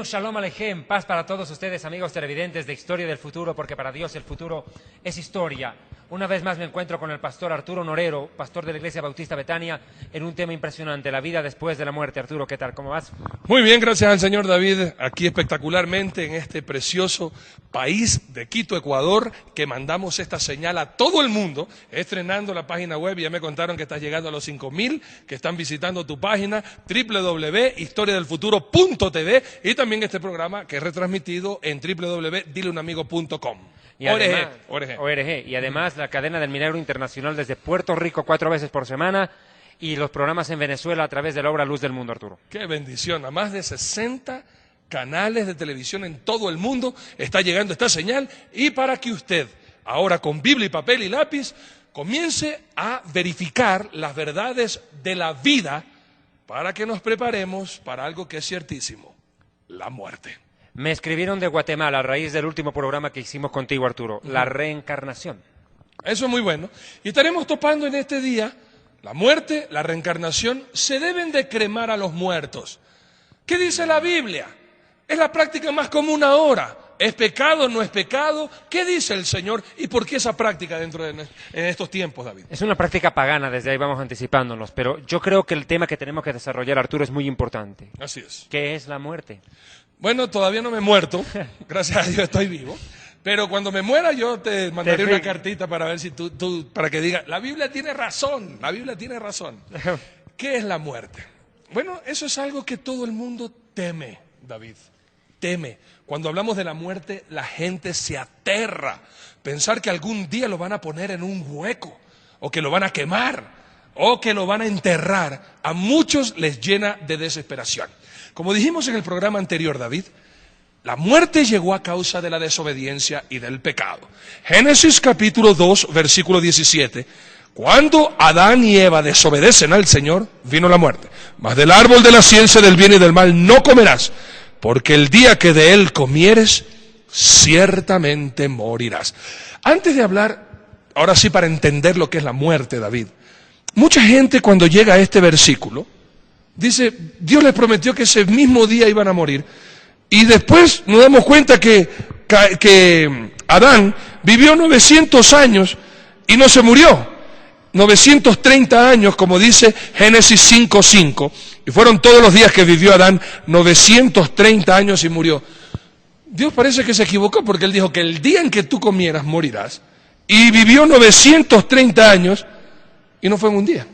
Shalom Aleichem, paz para todos ustedes, amigos televidentes de Historia del Futuro, porque para Dios el futuro es historia. Una vez más me encuentro con el pastor Arturo Norero, pastor de la Iglesia Bautista Betania, en un tema impresionante, la vida después de la muerte. Arturo, ¿qué tal? ¿Cómo vas? Muy bien, gracias al señor David, aquí espectacularmente en este precioso país de Quito, Ecuador, que mandamos esta señal a todo el mundo, estrenando la página web. Ya me contaron que estás llegando a los 5,000, que están visitando tu página www.historiadelfuturo.tv, y también este programa que es retransmitido en www.dileunamigo.com. Y además, ORG. Y además la cadena del Milagro Internacional desde Puerto Rico 4 veces por semana, y los programas en Venezuela a través de la obra Luz del Mundo, Arturo. ¡Qué bendición! A más de 60 canales de televisión en todo el mundo está llegando esta señal, y para que usted, ahora con Biblia y papel y lápiz, comience a verificar las verdades de la vida para que nos preparemos para algo que es ciertísimo: la muerte. Me escribieron de Guatemala a raíz del último programa que hicimos contigo, Arturo, la reencarnación. Eso es muy bueno. Y estaremos topando en este día la muerte, la reencarnación. Se deben de cremar a los muertos. ¿Qué dice la Biblia? Es la práctica más común ahora. ¿Es pecado, no es pecado? ¿Qué dice el Señor? ¿Y por qué esa práctica en estos tiempos, David? Es una práctica pagana, desde ahí vamos anticipándonos, pero yo creo que el tema que tenemos que desarrollar, Arturo, es muy importante. Así es. ¿Qué es la muerte? Bueno, todavía no me he muerto, gracias a Dios estoy vivo, pero cuando me muera yo te mandaré una cartita para ver si tú para que diga, la Biblia tiene razón, la Biblia tiene razón. ¿Qué es la muerte? Bueno, eso es algo que todo el mundo teme, David, teme. Cuando hablamos de la muerte, la gente se aterra. Pensar que algún día lo van a poner en un hueco, o que lo van a quemar, o que lo van a enterrar, a muchos les llena de desesperación. Como dijimos en el programa anterior, David, la muerte llegó a causa de la desobediencia y del pecado. Génesis capítulo 2, versículo 17. Cuando Adán y Eva desobedecen al Señor, vino la muerte. Mas del árbol de la ciencia del bien y del mal no comerás, porque el día que de él comieres, ciertamente morirás. Antes de hablar, ahora sí, para entender lo que es la muerte, David, mucha gente cuando llega a este versículo, dice, Dios les prometió que ese mismo día iban a morir, y después nos damos cuenta que Adán vivió 900 años y no se murió. 930 años, como dice Génesis 5:5, y fueron todos los días que vivió Adán, 930 años y murió. Dios parece que se equivocó, porque él dijo que el día en que tú comieras morirás, y vivió 930 años y no fue en un día.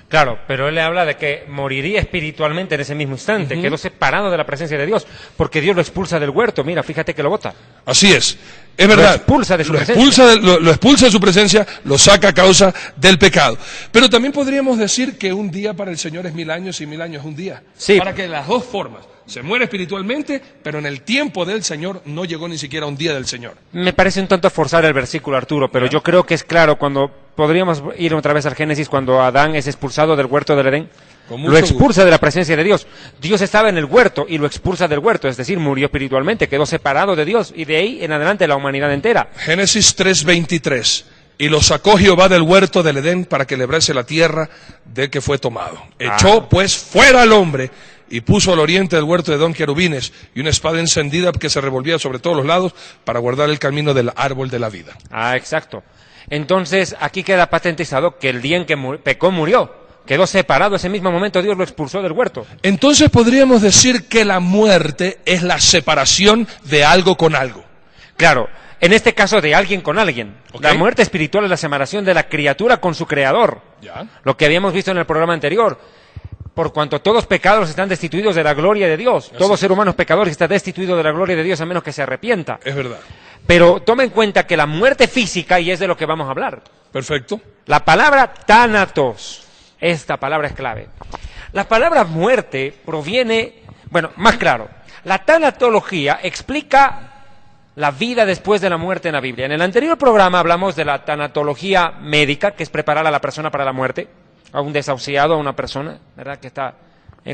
Claro, pero él le habla de que moriría espiritualmente en ese mismo instante, quedó separado de la presencia de Dios, porque Dios lo expulsa del huerto. Mira, fíjate que lo bota. Así es verdad. Lo expulsa de su presencia. Lo expulsa de su presencia, lo saca a causa del pecado. Pero también podríamos decir que un día para el Señor es 1000 años y 1000 años es un día. Sí. Para que las dos formas, se muere espiritualmente, pero en el tiempo del Señor no llegó ni siquiera un día del Señor. Me parece un tanto forzar el versículo, Arturo, pero yo creo que es claro. Cuando podríamos ir otra vez al Génesis, cuando Adán es expulsado del huerto del Edén, lo expulsa de la presencia de Dios. Dios estaba en el huerto y lo expulsa del huerto, es decir, murió espiritualmente, quedó separado de Dios, y de ahí en adelante la humanidad entera. Génesis 3:23. Y lo sacó Jehová del huerto del Edén para que lebrase la tierra de que fue tomado. Echó pues fuera al hombre y puso al oriente del huerto de Edom querubines y una espada encendida que se revolvía sobre todos los lados para guardar el camino del árbol de la vida. Exacto. Entonces aquí queda patentizado que el día en que pecó murió. Quedó separado, ese mismo momento Dios lo expulsó del huerto. Entonces podríamos decir que la muerte es la separación de algo con algo. Claro, en este caso de alguien con alguien. Okay. La muerte espiritual es la separación de la criatura con su creador. Ya. Lo que habíamos visto en el programa anterior. Por cuanto todos pecados están destituidos de la gloria de Dios. Todo ser humano es pecador y está destituido de la gloria de Dios a menos que se arrepienta. Es verdad. Pero toma en cuenta que la muerte física, y es de lo que vamos a hablar. Perfecto. La palabra tánatos, esta palabra es clave. La palabra muerte proviene, bueno, más claro, la tanatología explica la vida después de la muerte en la Biblia. En el anterior programa hablamos de la tanatología médica, que es preparar a la persona para la muerte, a un desahuciado, a una persona, ¿verdad?, que está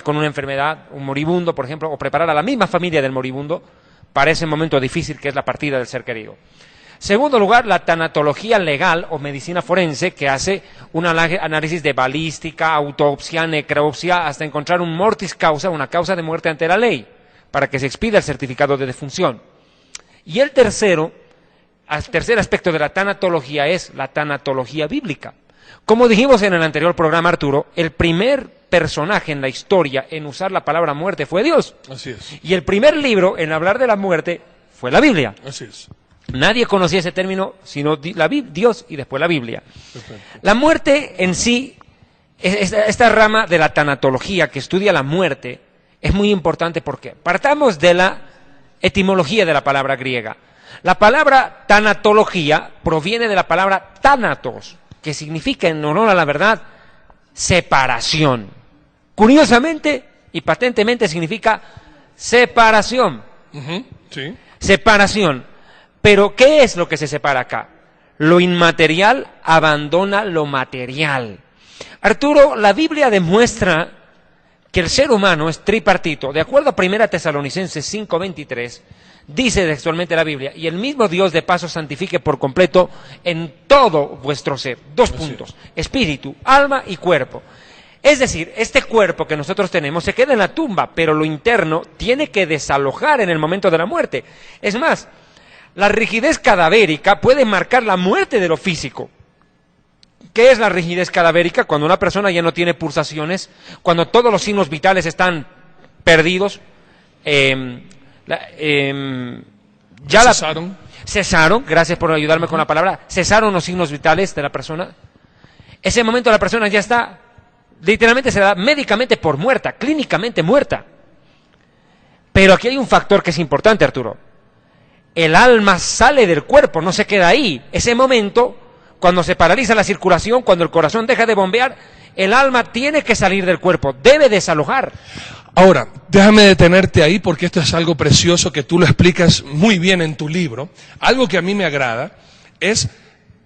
con una enfermedad, un moribundo, por ejemplo, o preparar a la misma familia del moribundo para ese momento difícil que es la partida del ser querido. Segundo lugar, la tanatología legal o medicina forense, que hace un análisis de balística, autopsia, necropsia, hasta encontrar un mortis causa, una causa de muerte ante la ley. para que se expida el certificado de defunción. Y el tercer aspecto de la tanatología es la tanatología bíblica. Como dijimos en el anterior programa, Arturo, el primer personaje en la historia en usar la palabra muerte fue Dios. Así es. Y el primer libro en hablar de la muerte fue la Biblia. Así es. Nadie conocía ese término sino Dios y después la Biblia. Perfecto. La muerte en sí, esta rama de la tanatología que estudia la muerte, es muy importante porque partamos de la etimología de la palabra griega. La palabra tanatología proviene de la palabra thanatos, que significa, en honor a la verdad, separación. Curiosamente y patentemente significa separación. Sí. Separación. Pero, ¿qué es lo que se separa acá? Lo inmaterial abandona lo material. Arturo, la Biblia demuestra que el ser humano es tripartito. De acuerdo a 1 Tesalonicenses 5:23, dice textualmente la Biblia, y el mismo Dios de paso santifique por completo en todo vuestro ser. Dos puntos, espíritu, alma y cuerpo. Es decir, este cuerpo que nosotros tenemos se queda en la tumba, pero lo interno tiene que desalojar en el momento de la muerte. Es más, la rigidez cadavérica puede marcar la muerte de lo físico. ¿Qué es la rigidez cadavérica? Cuando una persona ya no tiene pulsaciones, cuando todos los signos vitales están perdidos, cesaron, gracias por ayudarme con la palabra, cesaron los signos vitales de la persona. Ese momento la persona ya está, literalmente se da médicamente por muerta, clínicamente muerta. Pero aquí hay un factor que es importante, Arturo. El alma sale del cuerpo, no se queda ahí. Ese momento, cuando se paraliza la circulación, cuando el corazón deja de bombear, el alma tiene que salir del cuerpo, debe desalojar. Ahora, déjame detenerte ahí porque esto es algo precioso que tú lo explicas muy bien en tu libro. Algo que a mí me agrada es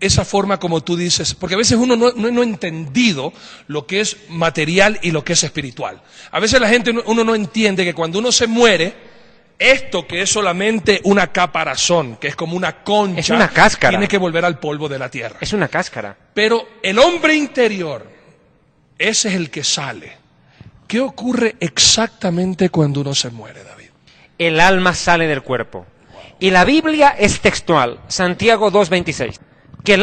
esa forma como tú dices, porque a veces uno no ha entendido lo que es material y lo que es espiritual. A veces la gente, uno no entiende que cuando uno se muere, esto que es solamente una caparazón, que es como una concha, es una cáscara, tiene que volver al polvo de la tierra. Es una cáscara. Pero el hombre interior, ese es el que sale. ¿Qué ocurre exactamente cuando uno se muere, David? El alma sale del cuerpo. Y la Biblia es textual, Santiago 2:26, que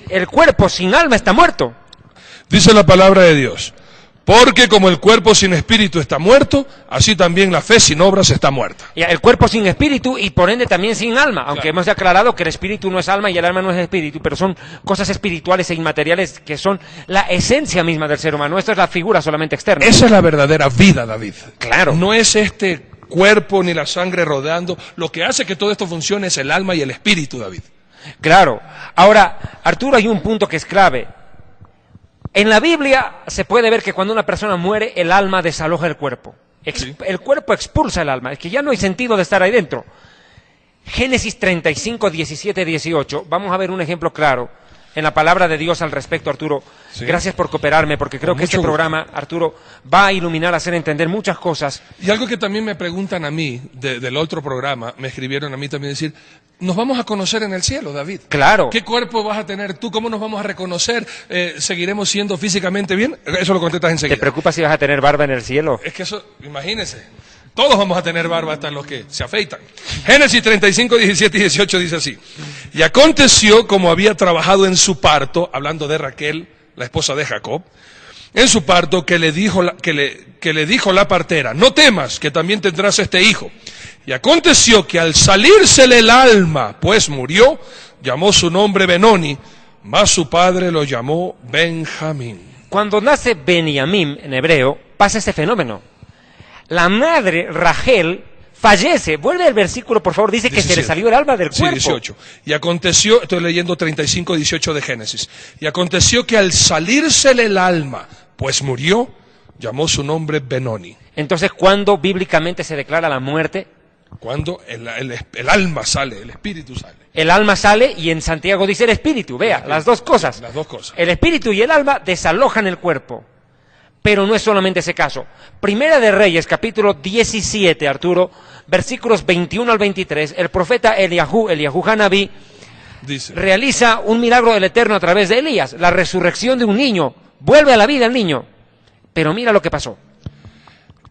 el cuerpo sin alma está muerto. Dice la palabra de Dios, porque como el cuerpo sin espíritu está muerto, así también la fe sin obras está muerta. Y el cuerpo sin espíritu y por ende también sin alma, aunque Claro. hemos aclarado que el espíritu no es alma y el alma no es espíritu, pero son cosas espirituales e inmateriales que son la esencia misma del ser humano. Esto es la figura solamente externa. Esa es la verdadera vida, David. Claro. No es este cuerpo ni la sangre rodeando. Lo que hace que todo esto funcione es el alma y el espíritu, David. Claro. Ahora, Arturo, hay un punto que es clave. En la Biblia se puede ver que cuando una persona muere, el alma desaloja el cuerpo. Sí. El cuerpo expulsa el alma. Es que ya no hay sentido de estar ahí dentro. Génesis 35, 17, 18. Vamos a ver un ejemplo claro en la palabra de Dios al respecto, Arturo. Sí. Gracias por cooperarme, porque creo Con que este mucho gusto. programa, Arturo, va a iluminar, a hacer entender muchas cosas. Y algo que también me preguntan a mí, del otro programa, me escribieron a mí también decir, nos vamos a conocer en el cielo, David. Claro. ¿Qué cuerpo vas a tener tú? ¿Cómo nos vamos a reconocer? ¿Seguiremos siendo físicamente bien? Eso lo contestas ¿Te enseguida. preocupas si vas a tener barba en el cielo? Es que eso, imagínense, todos vamos a tener barba hasta los que se afeitan. Génesis 35, 17 y 18 dice así. Y aconteció como había trabajado en su parto, hablando de Raquel, la esposa de Jacob, en su parto que le dijo la partera, no temas, que también tendrás este hijo. Y aconteció que al salírsele el alma, pues murió, llamó su nombre Benoni, mas su padre lo llamó Benjamín. Cuando nace Benjamín en hebreo, pasa este fenómeno. La madre, Rachel, fallece. Vuelve al versículo, por favor, dice que 17. se le salió el alma del Sí, cuerpo. 18. Y aconteció, estoy leyendo 35, 18 de Génesis. Y aconteció que al salírsele el alma, pues murió, llamó su nombre Benoni. Entonces, ¿cuándo bíblicamente se declara la muerte? Cuando el alma sale, el espíritu sale. El alma sale y en Santiago dice el espíritu. Vea, las dos cosas. Las dos cosas. El espíritu y el alma desalojan el cuerpo. Pero no es solamente ese caso. Primera de Reyes, capítulo 17, Arturo, versículos 21 al 23, el profeta Eliahu Hanabí, Dice, realiza un milagro del Eterno a través de Elías, la resurrección de un niño. Vuelve a la vida el niño. Pero mira lo que pasó.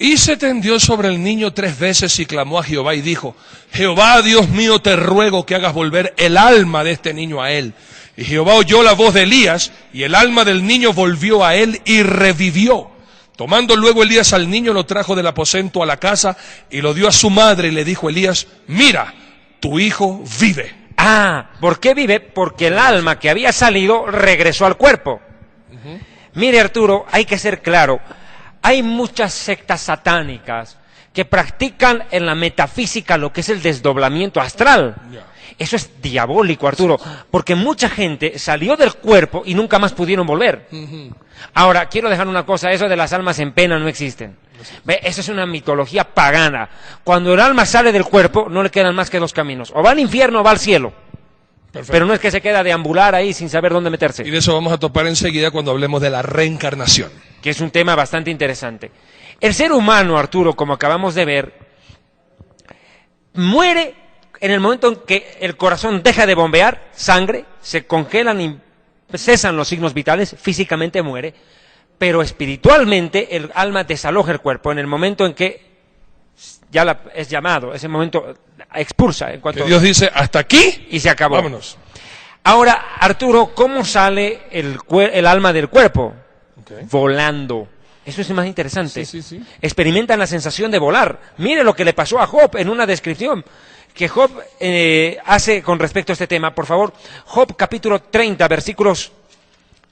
Y se tendió sobre el niño 3 veces y clamó a Jehová y dijo, Jehová, Dios mío, te ruego que hagas volver el alma de este niño a él. Y Jehová oyó la voz de Elías, y el alma del niño volvió a él y revivió. Tomando luego Elías al niño, lo trajo del aposento a la casa y lo dio a su madre, y le dijo Elías, mira, tu hijo vive. Ah, ¿por qué vive? Porque el alma que había salido regresó al cuerpo. Mire, Arturo, hay que ser claro. Hay muchas sectas satánicas que practican en la metafísica lo que es el desdoblamiento astral. Eso es diabólico, Arturo, porque mucha gente salió del cuerpo y nunca más pudieron volver. Ahora, quiero dejar una cosa, eso de las almas en pena no existen. ¿Ve? Eso es una mitología pagana. Cuando el alma sale del cuerpo, no le quedan más que 2 caminos. O va al infierno o va al cielo. Perfecto. Pero no es que se queda a deambular ahí sin saber dónde meterse. Y de eso vamos a topar enseguida cuando hablemos de la reencarnación. Que es un tema bastante interesante. El ser humano, Arturo, como acabamos de ver, muere en el momento en que el corazón deja de bombear sangre, se congelan y cesan los signos vitales, físicamente muere, pero espiritualmente el alma desaloja el cuerpo en el momento en que ya es llamado, ese momento expulsa. En cuanto que Dios dice, hasta aquí, y se acabó. Vámonos. Ahora, Arturo, ¿cómo sale el alma del cuerpo? Okay. Volando. Eso es más interesante. Sí. Experimentan la sensación de volar. Mire lo que le pasó a Job en una descripción que Job hace con respecto a este tema. Por favor, Job capítulo 30, versículos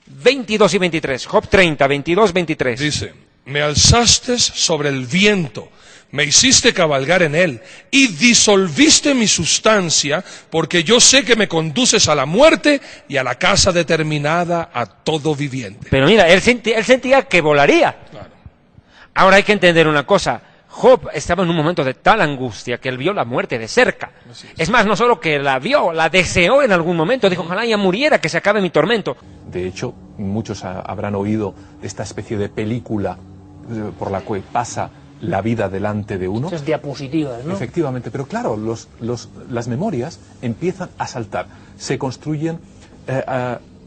22 y 23. Job 30, 22, 23. Dice, me alzaste sobre el viento, me hiciste cabalgar en él, y disolviste mi sustancia, porque yo sé que me conduces a la muerte y a la casa determinada a todo viviente. Pero mira, él sentía que volaría. Claro. Ahora hay que entender una cosa. Job estaba en un momento de tal angustia que él vio la muerte de cerca. Es más, no solo que la vio, la deseó en algún momento. Dijo, ojalá ya muriera, que se acabe mi tormento. De hecho, muchos habrán oído esta especie de película por la que pasa la vida delante de uno. Esas diapositivas, ¿no? Efectivamente, pero claro, las memorias empiezan a saltar. Se construyen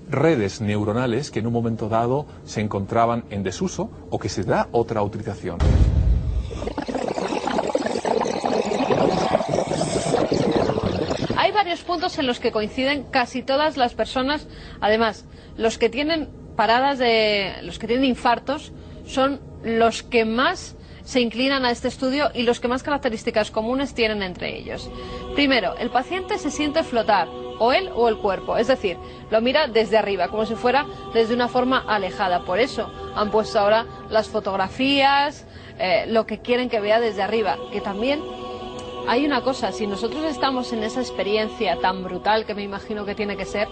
redes neuronales que en un momento dado se encontraban en desuso o que se da otra utilización. Hay varios puntos en los que coinciden casi todas las personas. Además, los que tienen los que tienen infartos son los que más se inclinan a este estudio y los que más características comunes tienen entre ellos. Primero, el paciente se siente flotar, o él o el cuerpo, es decir, lo mira desde arriba, como si fuera desde una forma alejada. Por eso han puesto ahora las fotografías, lo que quieren que vea desde arriba, que también hay una cosa, si nosotros estamos en esa experiencia tan brutal que me imagino que tiene que ser,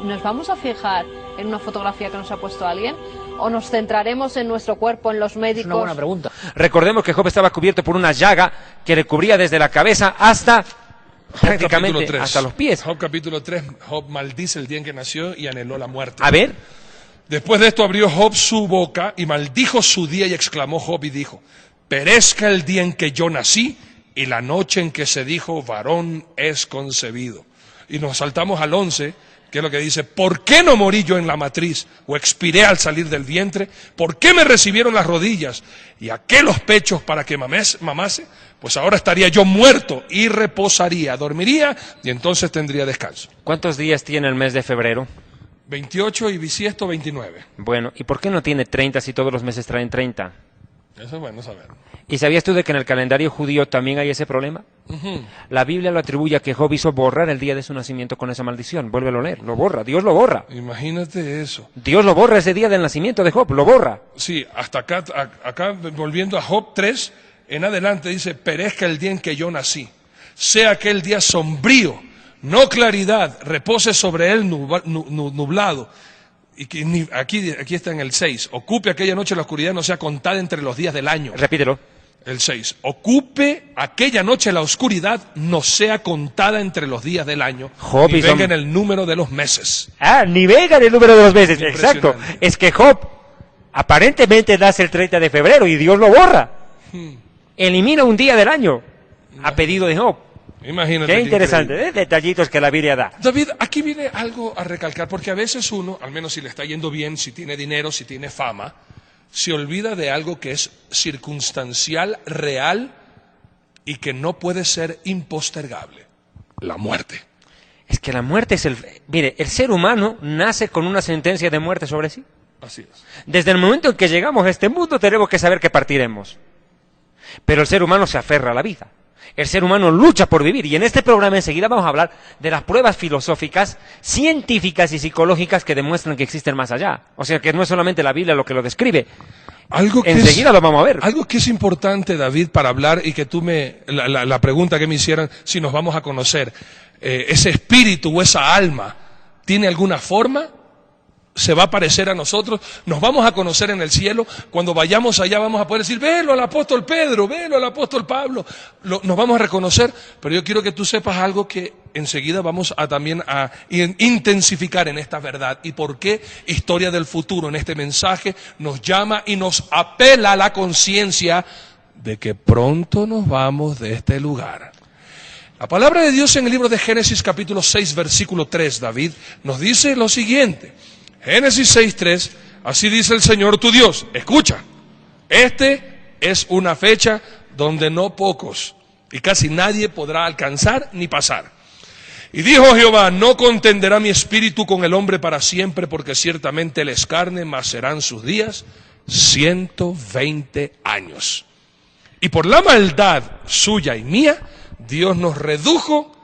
¿nos vamos a fijar en una fotografía que nos ha puesto alguien? ¿O nos centraremos en nuestro cuerpo, en los médicos? Es una buena pregunta. Recordemos que Job estaba cubierto por una llaga que le cubría desde la cabeza hasta prácticamente hasta los pies. Job capítulo 3, Job maldice el día en que nació y anheló la muerte. A ver. Después de esto abrió Job su boca y maldijo su día y exclamó Job y dijo, perezca el día en que yo nací y la noche en que se dijo varón es concebido. Y nos saltamos al 11, que es lo que dice, ¿por qué no morí yo en la matriz o expiré al salir del vientre? ¿Por qué me recibieron las rodillas y aqué los pechos para que mamase? Pues ahora estaría yo muerto y reposaría, dormiría y entonces tendría descanso. ¿Cuántos días tiene el mes de febrero? 28 y bisiesto 29. Bueno, ¿y por qué no tiene 30 si todos los meses traen 30? Eso es bueno saber. ¿Y sabías tú de que en el calendario judío también hay ese problema? La Biblia lo atribuye a que Job hizo borrar el día de su nacimiento con esa maldición. Vuélvelo a leer, lo borra, Dios lo borra. Imagínate eso. Dios lo borra ese día del nacimiento de Job, lo borra. Sí, hasta acá volviendo a Job 3, en adelante dice, perezca el día en que yo nací, sea aquel día sombrío, no claridad, repose sobre él nublado. Y que aquí está en el 6, ocupe aquella noche la oscuridad, no sea contada entre los días del año. Repítelo. El 6, ocupe aquella noche la oscuridad, no sea contada entre los días del año, Job ni venga en el número de los meses. Ah, ni venga en el número de los meses, exacto. Es que Job aparentemente nace el 30 de febrero y Dios lo borra. Elimina un día del año a pedido de Job. Imagínate. Qué interesante, detallitos que la Biblia da. David, aquí viene algo a recalcar, porque a veces uno, al menos si le está yendo bien, si tiene dinero, si tiene fama, se olvida de algo que es circunstancial, real y que no puede ser impostergable: la muerte. Es que la muerte es Mire, el ser humano nace con una sentencia de muerte sobre sí. Así es. Desde el momento en que llegamos a este mundo tenemos que saber que partiremos. Pero el ser humano se aferra a la vida. El ser humano lucha por vivir. Y en este programa enseguida vamos a hablar de las pruebas filosóficas, científicas y psicológicas que demuestran que existen más allá. O sea, que no es solamente la Biblia lo que lo describe. Enseguida lo vamos a ver. Algo que es importante, David, para hablar y que la pregunta que me hicieran, si nos vamos a conocer, ese espíritu o esa alma, ¿tiene alguna forma? ¿Se va a parecer a nosotros? ¿Nos vamos a conocer en el cielo? Cuando vayamos allá vamos a poder decir: velo al apóstol Pedro, velo al apóstol Pablo. Nos vamos a reconocer, pero yo quiero que tú sepas algo que enseguida vamos a también a intensificar en esta verdad. Y por qué Historia del Futuro en este mensaje nos llama y nos apela a la conciencia de que pronto nos vamos de este lugar. La palabra de Dios en el libro de Génesis capítulo 6 versículo 3, David, nos dice lo siguiente. Génesis 6:3, así dice el Señor tu Dios. Escucha, es una fecha donde no pocos y casi nadie podrá alcanzar ni pasar. Y dijo Jehová: no contenderá mi espíritu con el hombre para siempre, porque ciertamente él es carne, mas serán sus días 120 años. Y por la maldad suya y mía, Dios nos redujo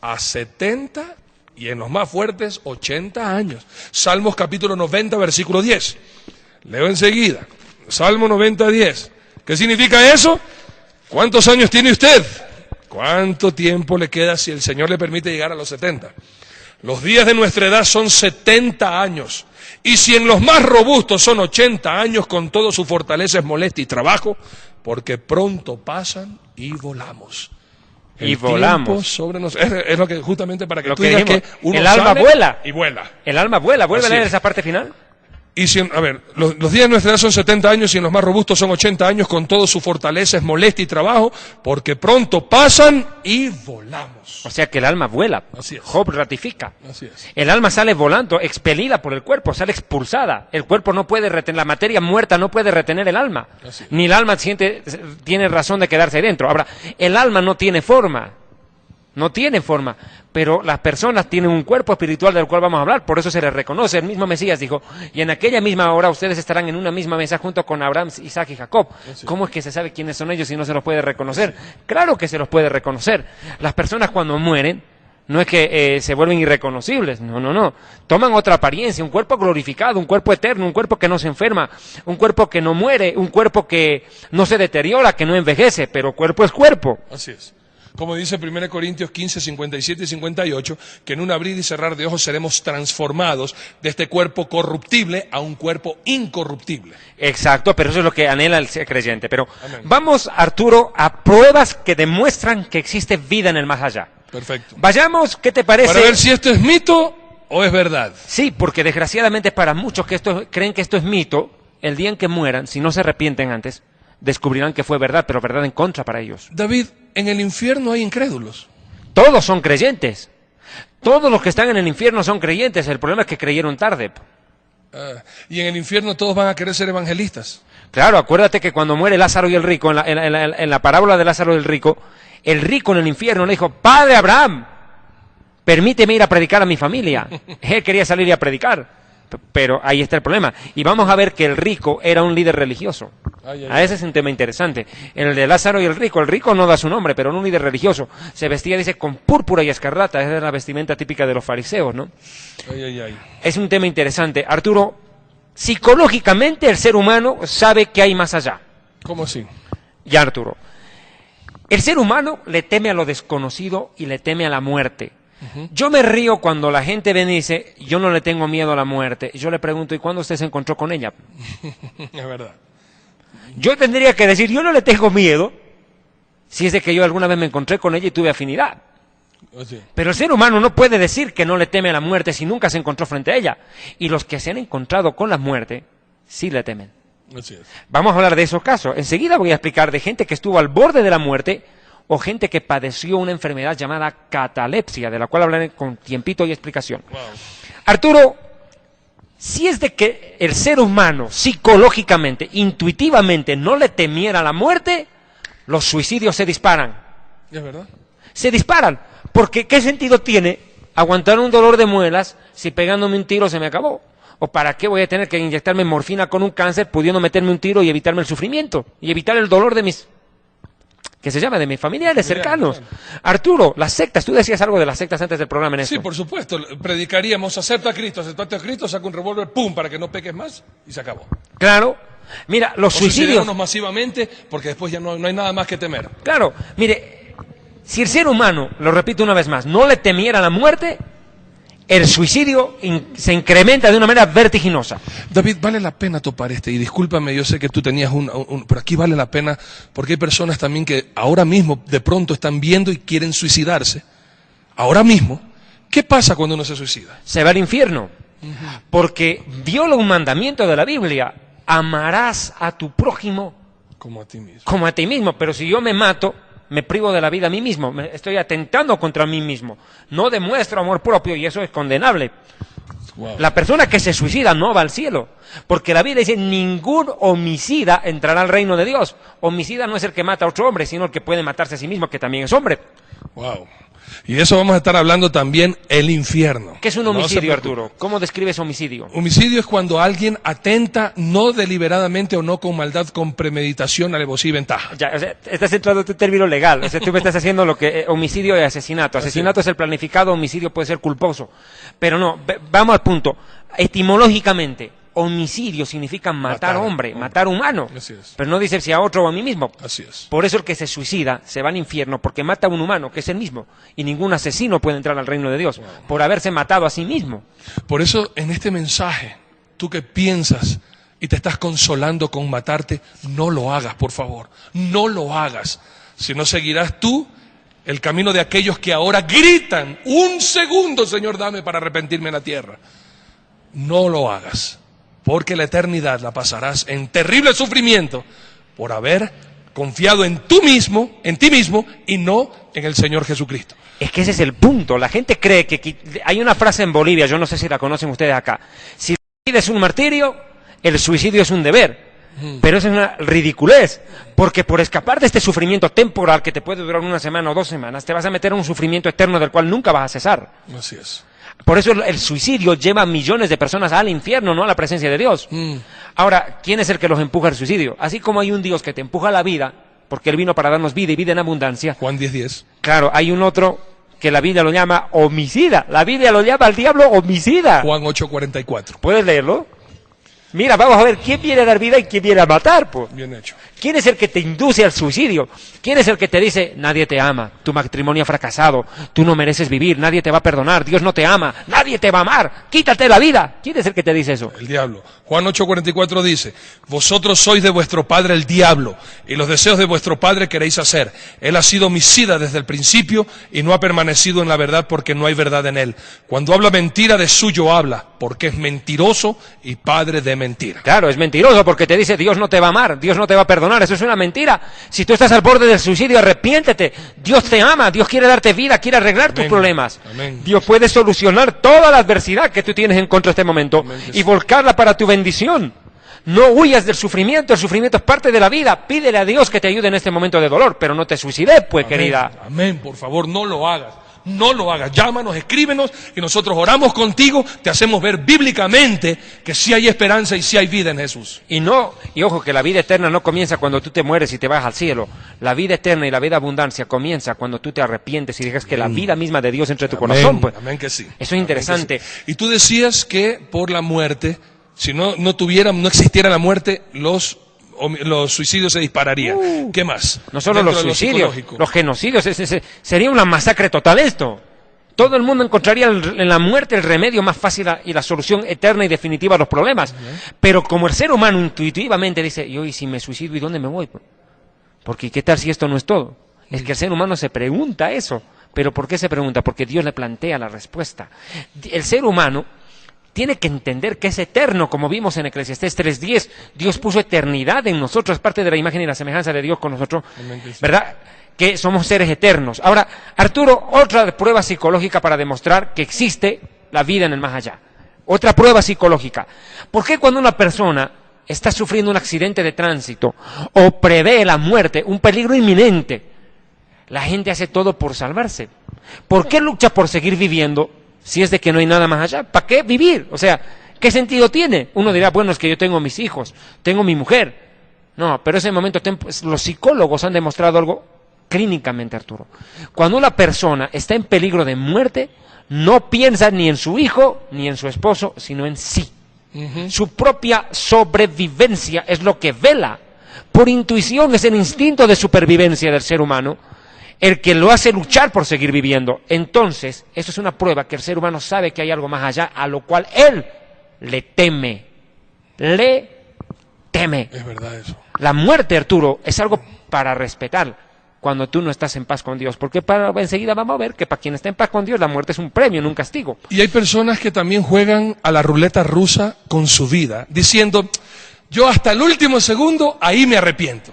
a 70 y en los más fuertes 80 años. Salmos capítulo 90, versículo 10. Leo enseguida. Salmo 90, 10. ¿Qué significa eso? ¿Cuántos años tiene usted? ¿Cuánto tiempo le queda si el Señor le permite llegar a los 70? Los días de nuestra edad son 70 años. Y si en los más robustos son 80 años, con todo su fortaleza es molestia y trabajo, porque pronto pasan y volamos. Y volamos. Sobre es lo que justamente para que lo tú que digas dijimos, que uno el alma sale vuela. y vuela. El alma vuela. Vuelve Así a leer es. esa parte final. Y si, a ver, los días de nuestra edad son 70 años y en los más robustos son 80 años, con todo su fortaleza es molestia y trabajo, porque pronto pasan y volamos. O sea que el alma vuela. Así es. Job ratifica. Así es. El alma sale volando, expelida por el cuerpo, sale expulsada. El cuerpo no puede retener, la materia muerta no puede retener el alma. Así es. Ni el alma tiene razón de quedarse dentro. Ahora, el alma no tiene forma. No tiene forma, pero las personas tienen un cuerpo espiritual del cual vamos a hablar, por eso se les reconoce. El mismo Mesías dijo: y en aquella misma hora ustedes estarán en una misma mesa junto con Abraham, Isaac y Jacob. ¿Cómo es que se sabe quiénes son ellos si no se los puede reconocer? Claro que se los puede reconocer. Las personas cuando mueren no es que se vuelven irreconocibles, no. Toman otra apariencia, un cuerpo glorificado, un cuerpo eterno, un cuerpo que no se enferma, un cuerpo que no muere, un cuerpo que no se deteriora, que no envejece, pero cuerpo es cuerpo. Así es. Como dice 1 Corintios 15, 57 y 58, que en un abrir y cerrar de ojos seremos transformados de este cuerpo corruptible a un cuerpo incorruptible. Exacto, pero eso es lo que anhela el creyente. Pero Amén. vamos, Arturo, a pruebas que demuestran que existe vida en el más allá. Perfecto. Vayamos, ¿qué te parece? Para ver si esto es mito o es verdad. Sí, porque desgraciadamente para muchos que creen que esto es mito, el día en que mueran, si no se arrepienten antes, descubrirán que fue verdad, pero verdad en contra para ellos. David, en el infierno hay incrédulos. Todos son creyentes. Todos los que están en el infierno son creyentes. El problema es que creyeron tarde. Y en el infierno todos van a querer ser evangelistas. Claro, acuérdate que cuando muere Lázaro y el rico, en la parábola de Lázaro y el rico en el infierno le dijo: Padre Abraham, permíteme ir a predicar a mi familia. Él quería salir y a predicar. Pero ahí está el problema. Y vamos a ver que el rico era un líder religioso. Ese es un tema interesante. En el de Lázaro y el rico no da su nombre, pero era un líder religioso. Se vestía, dice, con púrpura y escarlata. Esa era la vestimenta típica de los fariseos, ¿no? Es un tema interesante. Arturo, psicológicamente el ser humano sabe que hay más allá. ¿Cómo así? Ya, Arturo. El ser humano le teme a lo desconocido y le teme a la muerte. Yo me río cuando la gente viene y dice: yo no le tengo miedo a la muerte. Yo le pregunto: ¿y cuándo usted se encontró con ella? Es verdad. Yo tendría que decir: yo no le tengo miedo si es de que yo alguna vez me encontré con ella y tuve afinidad. Así. Pero el ser humano no puede decir que no le teme a la muerte si nunca se encontró frente a ella. Y los que se han encontrado con la muerte sí le temen. Así es. Vamos a hablar de esos casos. Enseguida voy a explicar de gente que estuvo al borde de la muerte o gente que padeció una enfermedad llamada catalepsia, de la cual hablaré con tiempito y explicación. Wow. Arturo, Si es de que el ser humano psicológicamente, intuitivamente no le temiera la muerte, los suicidios se disparan. ¿Es verdad? Se disparan, porque ¿qué sentido tiene aguantar un dolor de muelas si pegándome un tiro se me acabó? ¿O para qué voy a tener que inyectarme morfina con un cáncer pudiendo meterme un tiro y evitarme el sufrimiento? Y evitar el dolor de mis... ¿Qué se llama? De mis familiares cercanos. Claro. Arturo, las sectas, tú decías algo de las sectas antes del programa en esto. Sí, por supuesto. Predicaríamos, acepta a Cristo, aceptaste a Cristo, saca un revólver, pum, para que no peques más, y se acabó. Claro. Mira, los O suicidios... suicidémonos masivamente, porque después ya no hay nada más que temer. Claro, mire, si el ser humano, lo repito una vez más, no le temiera la muerte, el suicidio se incrementa de una manera vertiginosa. David, vale la pena topar y discúlpame, yo sé que tú tenías pero aquí vale la pena, porque hay personas también que ahora mismo de pronto están viendo y quieren suicidarse. Ahora mismo, ¿qué pasa cuando uno se suicida? Se va al infierno, porque viola un mandamiento de la Biblia: amarás a tu prójimo Como a ti mismo. como a ti mismo. Pero si yo me mato, me privo de la vida a mí mismo, estoy atentando contra mí mismo, no demuestro amor propio, y eso es condenable. Wow. La persona que se suicida no va al cielo, porque la Biblia dice: ningún homicida entrará al reino de Dios. Homicida no es el que mata a otro hombre, sino el que puede matarse a sí mismo, que también es hombre. Wow. Y de eso vamos a estar hablando también, el infierno. ¿Qué es un No se homicidio, preocupe. Arturo? ¿Cómo describes homicidio? Homicidio es cuando alguien atenta no deliberadamente o no con maldad, con premeditación, alevosía y ventaja. Ya, o sea, estás entrando en tu término legal. O sea, tú me estás haciendo lo que homicidio y asesinato. Asesinato es el planificado, homicidio puede ser culposo. Pero no, vamos al punto. Etimológicamente, homicidio significa matar hombre, matar humano. Así es. Pero no dice si a otro o a mí mismo. Así es. Por eso el que se suicida se va al infierno, porque mata a un humano, que es el mismo. Y ningún asesino puede entrar al reino de Dios por haberse matado a sí mismo. Por eso, en este mensaje, tú que piensas y te estás consolando con matarte, no lo hagas, por favor. No lo hagas. Si no, seguirás tú el camino de aquellos que ahora gritan: un segundo, Señor, dame para arrepentirme en la tierra. No lo hagas, porque la eternidad la pasarás en terrible sufrimiento por haber confiado en ti mismo y no en el Señor Jesucristo. Es que ese es el punto. La gente cree que hay una frase en Bolivia, yo no sé si la conocen ustedes acá: si la vida es un martirio, el suicidio es un deber. Pero eso es una ridiculez, porque por escapar de este sufrimiento temporal que te puede durar una semana o 2 semanas, te vas a meter en un sufrimiento eterno del cual nunca vas a cesar. Así es. Por eso el suicidio lleva a millones de personas al infierno, no a la presencia de Dios. Ahora, ¿quién es el que los empuja al suicidio? Así como hay un Dios que te empuja a la vida, porque Él vino para darnos vida y vida en abundancia. Juan 10:10. Claro, hay un otro que la Biblia lo llama homicida. La Biblia lo llama al diablo homicida. Juan 8:44. ¿Puedes leerlo? Mira, vamos a ver quién viene a dar vida y quién viene a matar, pues. Bien hecho. ¿Quién es el que te induce al suicidio? ¿Quién es el que te dice: nadie te ama, tu matrimonio ha fracasado, tú no mereces vivir, nadie te va a perdonar, Dios no te ama, nadie te va a amar, quítate la vida? ¿Quién es el que te dice eso? El diablo. Juan 8:44 dice: vosotros sois de vuestro padre el diablo, y los deseos de vuestro padre queréis hacer. Él ha sido homicida desde el principio y no ha permanecido en la verdad, porque no hay verdad en él. Cuando habla mentira, de suyo habla, porque es mentiroso y padre de mentira. Claro, es mentiroso porque te dice: Dios no te va a amar, Dios no te va a perdonar. Eso es una mentira. Si tú estás al borde del suicidio, arrepiéntete. Dios te ama, Dios quiere darte vida, quiere arreglar tus problemas. Amén. Dios puede solucionar toda la adversidad que tú tienes en contra de este momento y volcarla para tu bendición. No huyas del sufrimiento, el sufrimiento es parte de la vida. Pídele a Dios que te ayude en este momento de dolor, pero no te suicides, pues, Amén. querida. Amén, por favor, no lo hagas. No lo hagas. Llámanos, escríbenos y nosotros oramos contigo, te hacemos ver bíblicamente que sí hay esperanza y sí hay vida en Jesús. Y ojo, que la vida eterna no comienza cuando tú te mueres y te vas al cielo. La vida eterna y la vida de abundancia comienza cuando tú te arrepientes y dejas que la vida misma de Dios entre tu corazón, pues. Amén que sí. Eso es interesante. Que sí. Y tú decías que por la muerte, si no existiera la muerte, los suicidios se dispararían. ¿Qué más? No solo Dentro los de lo suicidios, psicológico. los genocidios, sería una masacre total esto. Todo el mundo encontraría en la muerte el remedio más fácil y la solución eterna y definitiva a los problemas. Pero como el ser humano intuitivamente dice: ¿y si me suicido, y dónde me voy? Porque ¿qué tal si esto no es todo? Es que el ser humano se pregunta eso. ¿Pero por qué se pregunta? Porque Dios le plantea la respuesta. El ser humano tiene que entender que es eterno, como vimos en Eclesiastés 3:10. Dios puso eternidad en nosotros, es parte de la imagen y la semejanza de Dios con nosotros, ¿verdad? Que somos seres eternos. Ahora, Arturo, otra prueba psicológica para demostrar que existe la vida en el más allá. Otra prueba psicológica. ¿Por qué cuando una persona está sufriendo un accidente de tránsito o prevé la muerte, un peligro inminente, la gente hace todo por salvarse? ¿Por qué lucha por seguir viviendo si es de que no hay nada más allá? ¿Para qué vivir? O sea, ¿qué sentido tiene? Uno dirá, bueno, es que yo tengo mis hijos, tengo mi mujer. No, pero en ese momento los psicólogos han demostrado algo clínicamente, Arturo. Cuando una persona está en peligro de muerte, no piensa ni en su hijo ni en su esposo, sino en sí. Su propia sobrevivencia es lo que vela. Por intuición es el instinto de supervivencia del ser humano el que lo hace luchar por seguir viviendo. Entonces, eso es una prueba que el ser humano sabe que hay algo más allá, a lo cual él le teme. Le teme. Es verdad eso. La muerte, Arturo, es algo para respetar cuando tú no estás en paz con Dios, porque enseguida vamos a ver que para quien está en paz con Dios la muerte es un premio, no un castigo. Y hay personas que también juegan a la ruleta rusa con su vida, diciendo, yo hasta el último segundo ahí me arrepiento.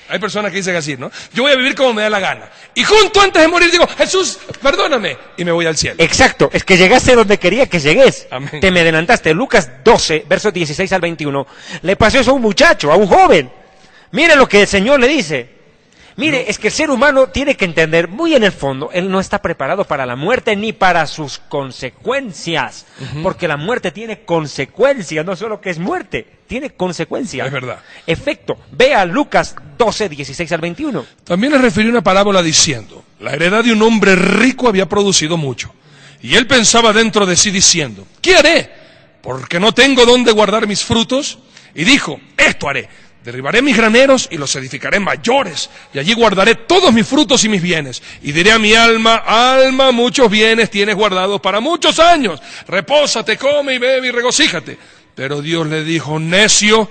Hay personas que dicen así, ¿no? Yo voy a vivir como me da la gana. Y junto antes de morir digo, Jesús, perdóname, y me voy al cielo. Exacto, es que llegaste donde quería que llegues. Amén. Te me adelantaste. Lucas 12, versos 16 al 21. Le pasó eso a un muchacho, a un joven. Mire lo que el Señor le dice. Mire, es que el ser humano tiene que entender, muy en el fondo, él no está preparado para la muerte ni para sus consecuencias. Porque la muerte tiene consecuencias, no solo que es muerte, tiene consecuencias. Es verdad. Efecto. Vea Lucas 12, 16 al 21. También le referí una parábola diciendo, la heredad de un hombre rico había producido mucho. Y él pensaba dentro de sí diciendo, ¿qué haré? Porque no tengo dónde guardar mis frutos. Y dijo, esto haré. Derribaré mis graneros y los edificaré mayores, y allí guardaré todos mis frutos y mis bienes. Y diré a mi alma, alma, muchos bienes tienes guardados para muchos años. Repósate, come y bebe y regocíjate. Pero Dios le dijo, necio,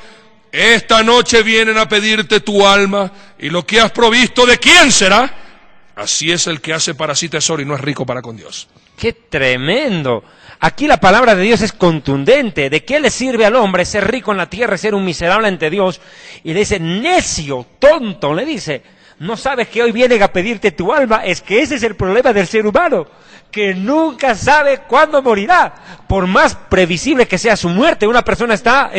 esta noche vienen a pedirte tu alma, y lo que has provisto, ¿de quién será? Así es el que hace para sí tesoro y no es rico para con Dios. ¡Qué tremendo! Aquí la palabra de Dios es contundente. ¿De qué le sirve al hombre ser rico en la tierra y ser un miserable ante Dios? Y le dice, necio, tonto, le dice, ¿no sabes que hoy vienen a pedirte tu alma? Es que ese es el problema del ser humano, que nunca sabe cuándo morirá. Por más previsible que sea su muerte, una persona está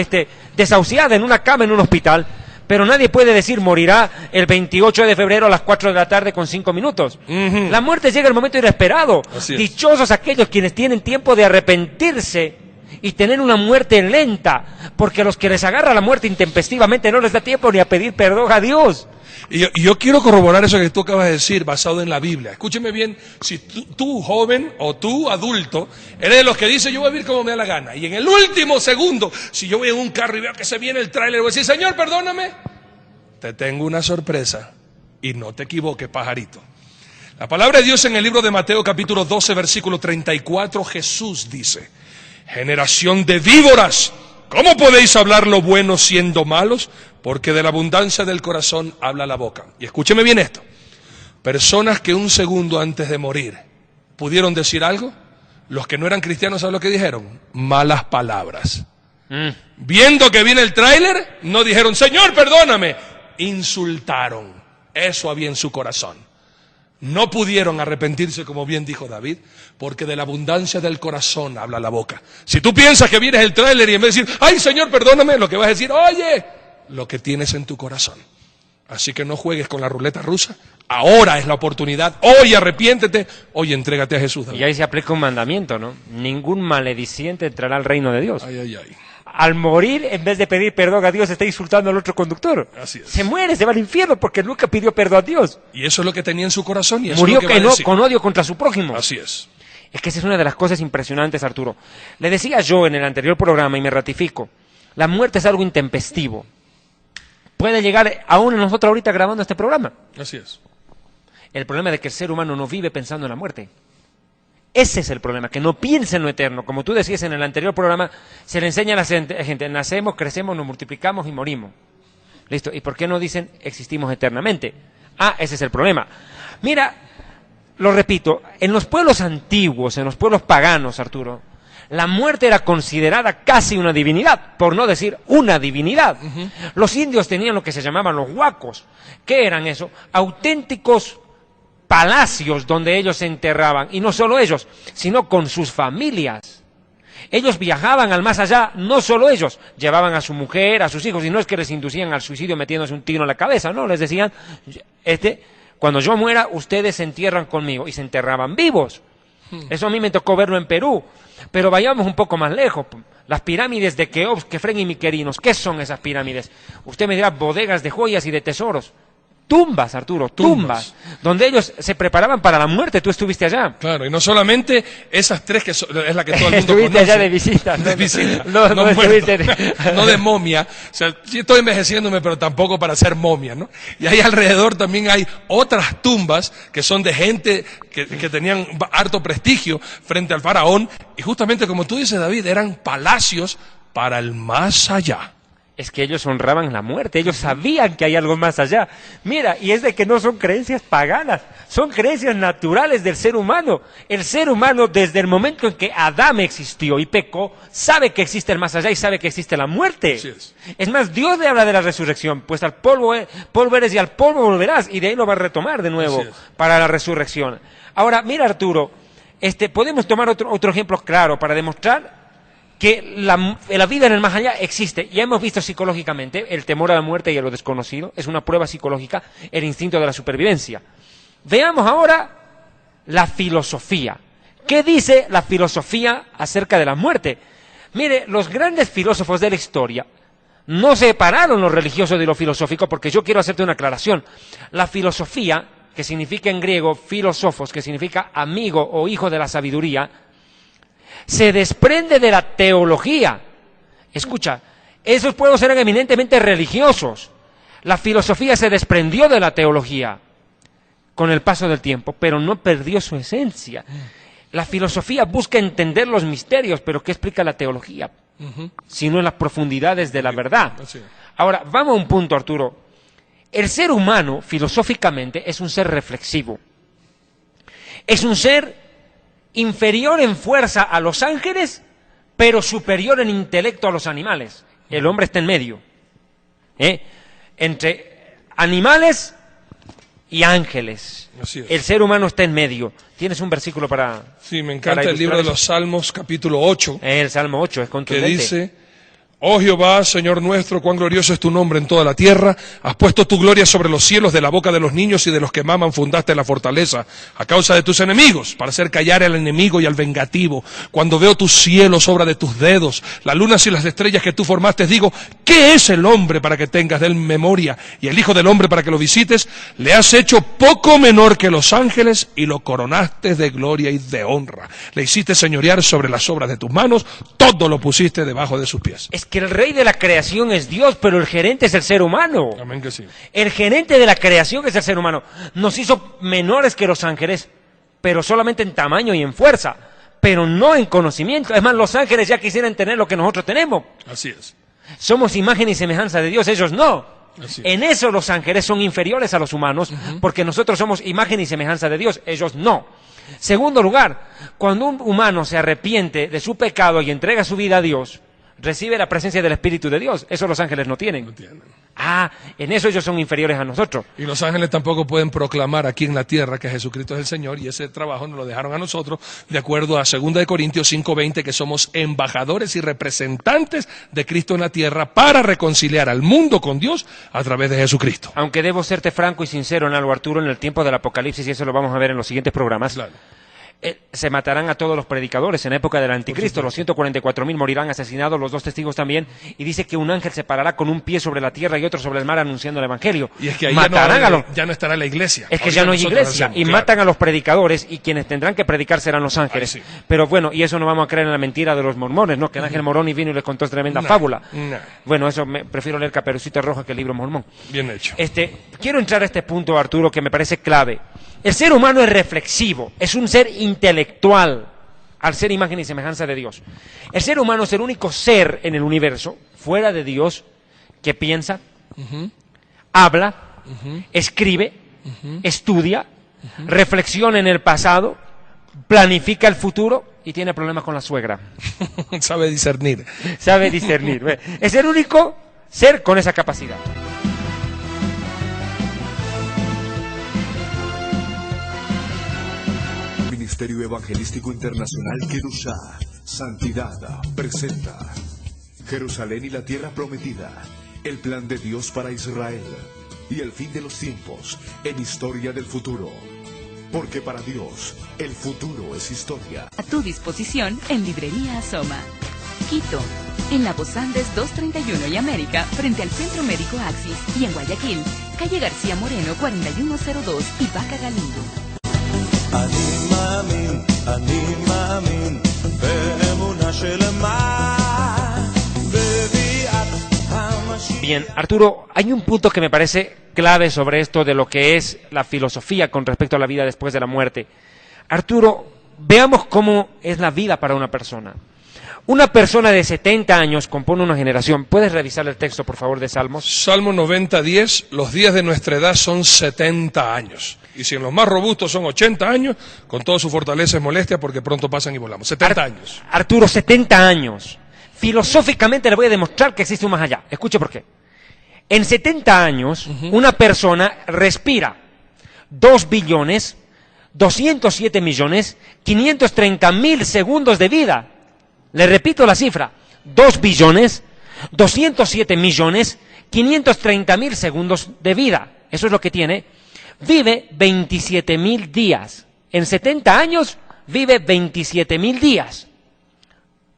desahuciada en una cama en un hospital, pero nadie puede decir morirá el 28 de febrero a las 4 de la tarde con 5 minutos. La muerte llega en el momento inesperado. Dichosos aquellos quienes tienen tiempo de arrepentirse y tener una muerte lenta, porque a los que les agarra la muerte intempestivamente no les da tiempo ni a pedir perdón a Dios. Y yo quiero corroborar eso que tú acabas de decir, basado en la Biblia. Escúcheme bien, si tú joven o tú adulto, eres de los que dice yo voy a vivir como me da la gana, y en el último segundo, si yo voy en un carro y veo que se viene el tráiler, voy a decir, Señor, perdóname, te tengo una sorpresa, y no te equivoques, pajarito. La palabra de Dios en el libro de Mateo capítulo 12, versículo 34, Jesús dice, generación de víboras, ¿cómo podéis hablar lo bueno siendo malos? Porque de la abundancia del corazón habla la boca. Y escúcheme bien esto. Personas que un segundo antes de morir pudieron decir algo, los que no eran cristianos, ¿saben lo que dijeron? Malas palabras. Viendo que viene el tráiler, no dijeron, Señor, perdóname. Insultaron. Eso había en su corazón. No pudieron arrepentirse, como bien dijo David, porque de la abundancia del corazón habla la boca. Si tú piensas que vienes el tráiler y en vez de decir, ay Señor, perdóname, lo que vas a decir, oye, lo que tienes en tu corazón. Así que no juegues con la ruleta rusa. Ahora es la oportunidad. Hoy arrepiéntete, hoy entrégate a Jesús. Y ahí se aplica un mandamiento, ¿no? Ningún malediciente entrará al reino de Dios. Ay, ay, ay. Al morir, en vez de pedir perdón a Dios, está insultando al otro conductor. Así es. Se muere, se va al infierno porque nunca pidió perdón a Dios. Y eso es lo que tenía en su corazón y eso Murió es lo que va a decir. con odio contra su prójimo. Así es. Es que esa es una de las cosas impresionantes, Arturo. Le decía yo en el anterior programa, y me ratifico, la muerte es algo intempestivo. Puede llegar aún a nosotros ahorita grabando este programa. Así es. El problema es que el ser humano no vive pensando en la muerte. Ese es el problema, que no piensa en lo eterno. Como tú decías en el anterior programa, se le enseña a la gente, nacemos, crecemos, nos multiplicamos y morimos. Listo. ¿Y por qué no dicen existimos eternamente? Ah, ese es el problema. Mira, lo repito, en los pueblos antiguos, en los pueblos paganos, Arturo, la muerte era considerada casi una divinidad, por no decir una divinidad. Los indios tenían lo que se llamaban los huacos. ¿Qué eran eso? Auténticos palacios donde ellos se enterraban, y no solo ellos, sino con sus familias. Ellos viajaban al más allá, no solo ellos, llevaban a su mujer, a sus hijos, y no es que les inducían al suicidio metiéndose un tiro en la cabeza, no, les decían, cuando yo muera, ustedes se entierran conmigo, y se enterraban vivos. Eso a mí me tocó verlo en Perú, pero vayamos un poco más lejos. Las pirámides de Keops, Kefren y Miquerinos, ¿qué son esas pirámides? Usted me dirá, bodegas de joyas y de tesoros. Tumbas, Arturo, tumbas, donde ellos se preparaban para la muerte. Tú estuviste allá. Claro, y no solamente esas tres que es la que todo el mundo estuviste conoce. allá de visita. De visita, No muerto, estuviste. no de momia. O sea, sí estoy envejeciéndome, pero tampoco para ser momia, ¿no? Y ahí alrededor también hay otras tumbas que son de gente que tenían harto prestigio frente al faraón. Y justamente como tú dices, David, eran palacios para el más allá. Es que ellos honraban la muerte, ellos sabían que hay algo más allá. Mira, y es de que no son creencias paganas, son creencias naturales del ser humano. El ser humano, desde el momento en que Adán existió y pecó, sabe que existe el más allá y sabe que existe la muerte. Así es. Es más, Dios le habla de la resurrección, pues al polvo eres y al polvo volverás, y de ahí lo va a retomar de nuevo Así es. para la resurrección. Ahora, mira, Arturo, podemos tomar otro ejemplo claro para demostrar que la vida en el más allá existe. Ya hemos visto psicológicamente el temor a la muerte y a lo desconocido, es una prueba psicológica, el instinto de la supervivencia. Veamos ahora la filosofía. ¿Qué dice la filosofía acerca de la muerte? Mire, los grandes filósofos de la historia no separaron lo religioso de lo filosófico, porque yo quiero hacerte una aclaración. La filosofía, que significa en griego filósofos, que significa amigo o hijo de la sabiduría, se desprende de la teología. Escucha, esos pueblos eran eminentemente religiosos. La filosofía se desprendió de la teología con el paso del tiempo, pero no perdió su esencia. La filosofía busca entender los misterios, pero ¿qué explica la teología? Sino en las profundidades de la verdad. Ahora, vamos a un punto, Arturo. El ser humano, filosóficamente, es un ser reflexivo. Es un ser inferior en fuerza a los ángeles, pero superior en intelecto a los animales. El hombre está en medio, entre animales y ángeles. Así es. El ser humano está en medio. ¿Tienes un versículo para...? Sí, me encanta el libro de los Salmos, capítulo 8, El Salmo 8 es que contundente. dice: Oh Jehová, Señor nuestro, cuán glorioso es tu nombre en toda la tierra. Has puesto tu gloria sobre los cielos, de la boca de los niños y de los que maman fundaste la fortaleza, a causa de tus enemigos, para hacer callar al enemigo y al vengativo. Cuando veo tus cielos, obra de tus dedos, las lunas y las estrellas que tú formaste, digo, ¿qué es el hombre para que tengas de él memoria? Y el hijo del hombre para que lo visites. Le has hecho poco menor que los ángeles y lo coronaste de gloria y de honra. Le hiciste señorear sobre las obras de tus manos, todo lo pusiste debajo de sus pies. Es que el rey de la creación es Dios, pero el gerente es el ser humano. Amén que sí. El gerente de la creación es el ser humano. Nos hizo menores que los ángeles, pero solamente en tamaño y en fuerza, pero no en conocimiento. Es más, los ángeles ya quisieran tener lo que nosotros tenemos. Así es. Somos imagen y semejanza de Dios, ellos no. Así es. En eso los ángeles son inferiores a los humanos, porque nosotros somos imagen y semejanza de Dios, ellos no. Segundo lugar, cuando un humano se arrepiente de su pecado y entrega su vida a Dios, recibe la presencia del Espíritu de Dios. Eso los ángeles no tienen. No tienen. En eso ellos son inferiores a nosotros. Y los ángeles tampoco pueden proclamar aquí en la tierra que Jesucristo es el Señor, y ese trabajo nos lo dejaron a nosotros, de acuerdo a 2 de Corintios 5:20, que somos embajadores y representantes de Cristo en la tierra para reconciliar al mundo con Dios a través de Jesucristo. Aunque debo serte franco y sincero en algo, Arturo, en el tiempo del Apocalipsis, y eso lo vamos a ver en los siguientes programas, Claro. Se matarán a todos los predicadores en época del anticristo, los 144.000 morirán asesinados, los 2 testigos también, y dice que un ángel se parará con un pie sobre la tierra y otro sobre el mar anunciando el evangelio. Y es que ahí ya no estará la iglesia. Es que Ahorita ya no hay nosotros iglesia, hacemos, y claro. matan a los predicadores, y quienes tendrán que predicar serán los ángeles. Ahí sí. Pero bueno, y eso no vamos a creer en la mentira de los mormones, ¿no? Que el ángel Moroni vino y les contó tremenda No, fábula. no. Bueno, eso prefiero leer Caperucita Roja que el libro mormón. Bien hecho. Quiero entrar a este punto, Arturo, que me parece clave. El ser humano es reflexivo, es un ser intelectual, al ser imagen y semejanza de Dios. El ser humano es el único ser en el universo, fuera de Dios, que piensa, habla, escribe, estudia, reflexiona en el pasado, planifica el futuro y tiene problemas con la suegra. Sabe discernir. Sabe discernir. Es el único ser con esa capacidad. Ministerio Evangelístico Internacional Kedusha Santidad presenta Jerusalén y la tierra prometida, el plan de Dios para Israel y el fin de los tiempos en Historia del Futuro. Porque para Dios, el futuro es historia. A tu disposición en Librería Asoma. Quito, en La Voz Andes 231 y América, frente al Centro Médico Axis, y en Guayaquil, calle García Moreno 4102 y Vaca Galindo. Bien, Arturo, hay un punto que me parece clave sobre esto de lo que es la filosofía con respecto a la vida después de la muerte. Arturo, veamos cómo es la vida para una persona. Una persona de 70 años compone una generación. ¿Puedes revisar el texto, por favor, de Salmos? Salmo 90:10, los días de nuestra edad son 70 años. Y si en los más robustos son 80 años, con toda su fortaleza es molestia porque pronto pasan y volamos. 70 años. Arturo, 70 años. Filosóficamente le voy a demostrar que existe un más allá. Escuche por qué. En 70 años, una persona respira 2.207.530.000 segundos de vida. Le repito la cifra, 2.207.530.000 segundos de vida. Eso es lo que tiene. Vive 27.000 días. En 70 años vive 27.000 días.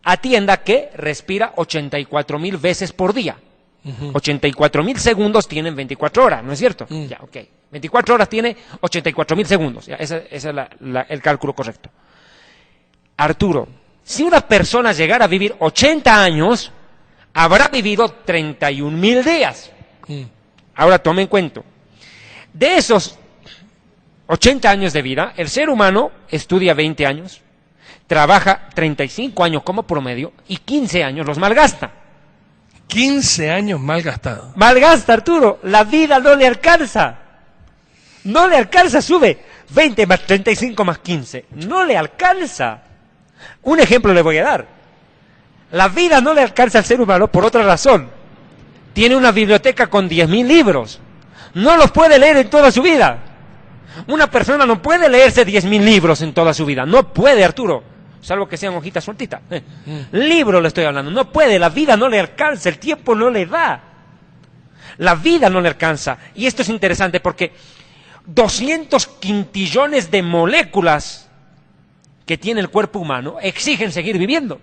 Atienda que respira 84.000 veces por día. 84.000 segundos tienen 24 horas, ¿no es cierto? Ya, ok. 24 horas tiene 84.000 segundos. Ya, ese es el cálculo correcto. Arturo, si una persona llegara a vivir 80 años, habrá vivido 31.000 días. Ahora tome en cuenta. De esos 80 años de vida, el ser humano estudia 20 años, trabaja 35 años como promedio y 15 años los malgasta. 15 años malgastados. Malgasta, Arturo. La vida no le alcanza. No le alcanza, sube 20 más 35 más 15. No le alcanza. Un ejemplo le voy a dar. La vida no le alcanza al ser humano por otra razón. Tiene una biblioteca con 10.000 libros. No los puede leer en toda su vida. Una persona no puede leerse 10.000 libros en toda su vida. No puede, Arturo. Salvo que sean hojitas sueltitas. Libro le estoy hablando. No puede, la vida no le alcanza, el tiempo no le da. La vida no le alcanza. Y esto es interesante porque 200 quintillones de moléculas que tiene el cuerpo humano exigen seguir viviendo.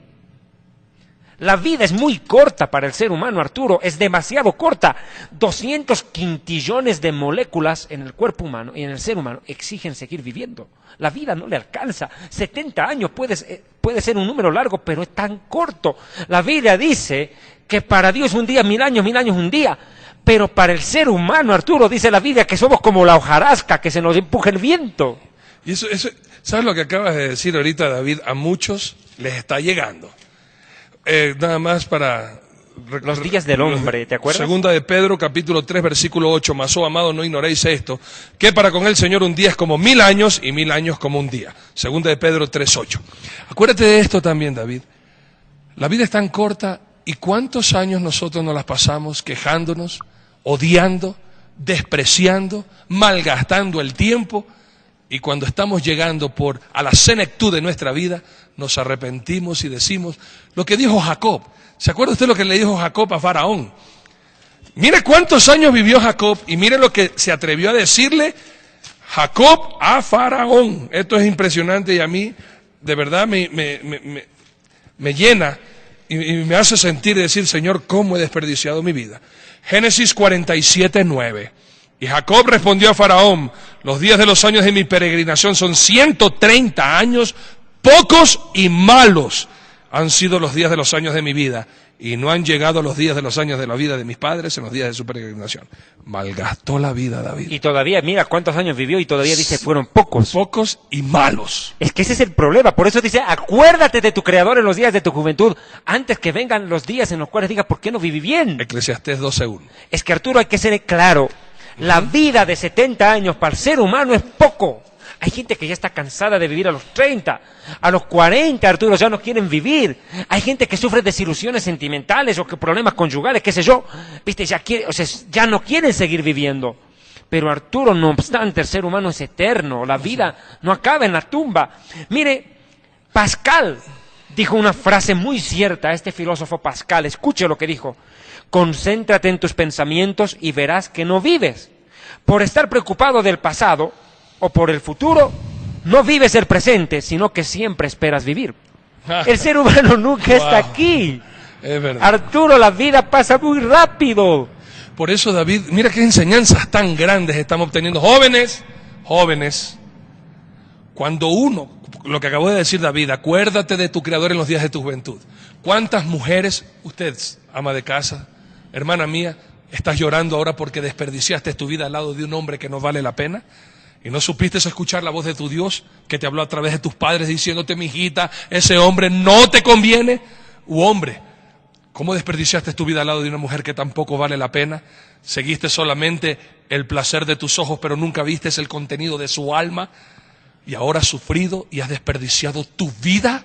La vida es muy corta para el ser humano, Arturo, es demasiado corta. 200 quintillones de moléculas en el cuerpo humano y en el ser humano exigen seguir viviendo. La vida no le alcanza. 70 años puede ser un número largo, pero es tan corto. La Biblia dice que para Dios un día 1.000 años un día. Pero para el ser humano, Arturo, dice la Biblia que somos como la hojarasca que se nos empuja el viento. Y eso, ¿sabes lo que acabas de decir ahorita, David? A muchos les está llegando. Nada más para... Los días del hombre, ¿te acuerdas? Segunda de Pedro, capítulo 3, versículo 8. Mas, oh amado, no ignoréis esto, que para con el Señor un día es como 1.000 años y 1.000 años como un día. Segunda de Pedro 3, 8. Acuérdate de esto también, David. La vida es tan corta y ¿cuántos años nosotros nos las pasamos quejándonos, odiando, despreciando, malgastando el tiempo? Y cuando estamos llegando a la senectud de nuestra vida, nos arrepentimos y decimos lo que dijo Jacob. ¿Se acuerda usted lo que le dijo Jacob a Faraón? Mire cuántos años vivió Jacob y mire lo que se atrevió a decirle Jacob a Faraón. Esto es impresionante y a mí de verdad me llena y me hace sentir y decir, Señor, ¿cómo he desperdiciado mi vida? Génesis 47:9. Y Jacob respondió a Faraón, los días de los años de mi peregrinación son 130 años, pocos y malos han sido los días de los años de mi vida, y no han llegado los días de los años de la vida de mis padres en los días de su peregrinación. Malgastó la vida, David. Y todavía, mira cuántos años vivió y todavía dice, fueron pocos. Pocos y malos. Es que ese es el problema, por eso dice, acuérdate de tu Creador en los días de tu juventud, antes que vengan los días en los cuales digas, ¿por qué no viví bien? Eclesiastés 12:1. Es que, Arturo, hay que ser claro. La vida de 70 años para el ser humano es poco. Hay gente que ya está cansada de vivir a los 30, a los 40, Arturo, ya no quieren vivir. Hay gente que sufre desilusiones sentimentales o que problemas conyugales, qué sé yo. Viste, ya no quieren seguir viviendo. Pero, Arturo, no obstante, el ser humano es eterno. La vida no acaba en la tumba. Mire, Pascal, dijo una frase muy cierta, este filósofo Pascal, escuche lo que dijo: concéntrate en tus pensamientos y verás que no vives. Por estar preocupado del pasado o por el futuro, no vives el presente, sino que siempre esperas vivir. El ser humano nunca está aquí. Es verdad. Arturo, la vida pasa muy rápido. Por eso, David, mira qué enseñanzas tan grandes estamos obteniendo. Jóvenes, cuando uno, lo que acabó de decir David, acuérdate de tu Creador en los días de tu juventud. ¿Cuántas mujeres, usted, ama de casa, hermana mía, estás llorando ahora porque desperdiciaste tu vida al lado de un hombre que no vale la pena? ¿Y no supiste escuchar la voz de tu Dios que te habló a través de tus padres diciéndote, mijita, ese hombre no te conviene? U hombre, ¿cómo desperdiciaste tu vida al lado de una mujer que tampoco vale la pena? Seguiste solamente el placer de tus ojos, pero nunca viste el contenido de su alma. Y ahora has sufrido y has desperdiciado tu vida.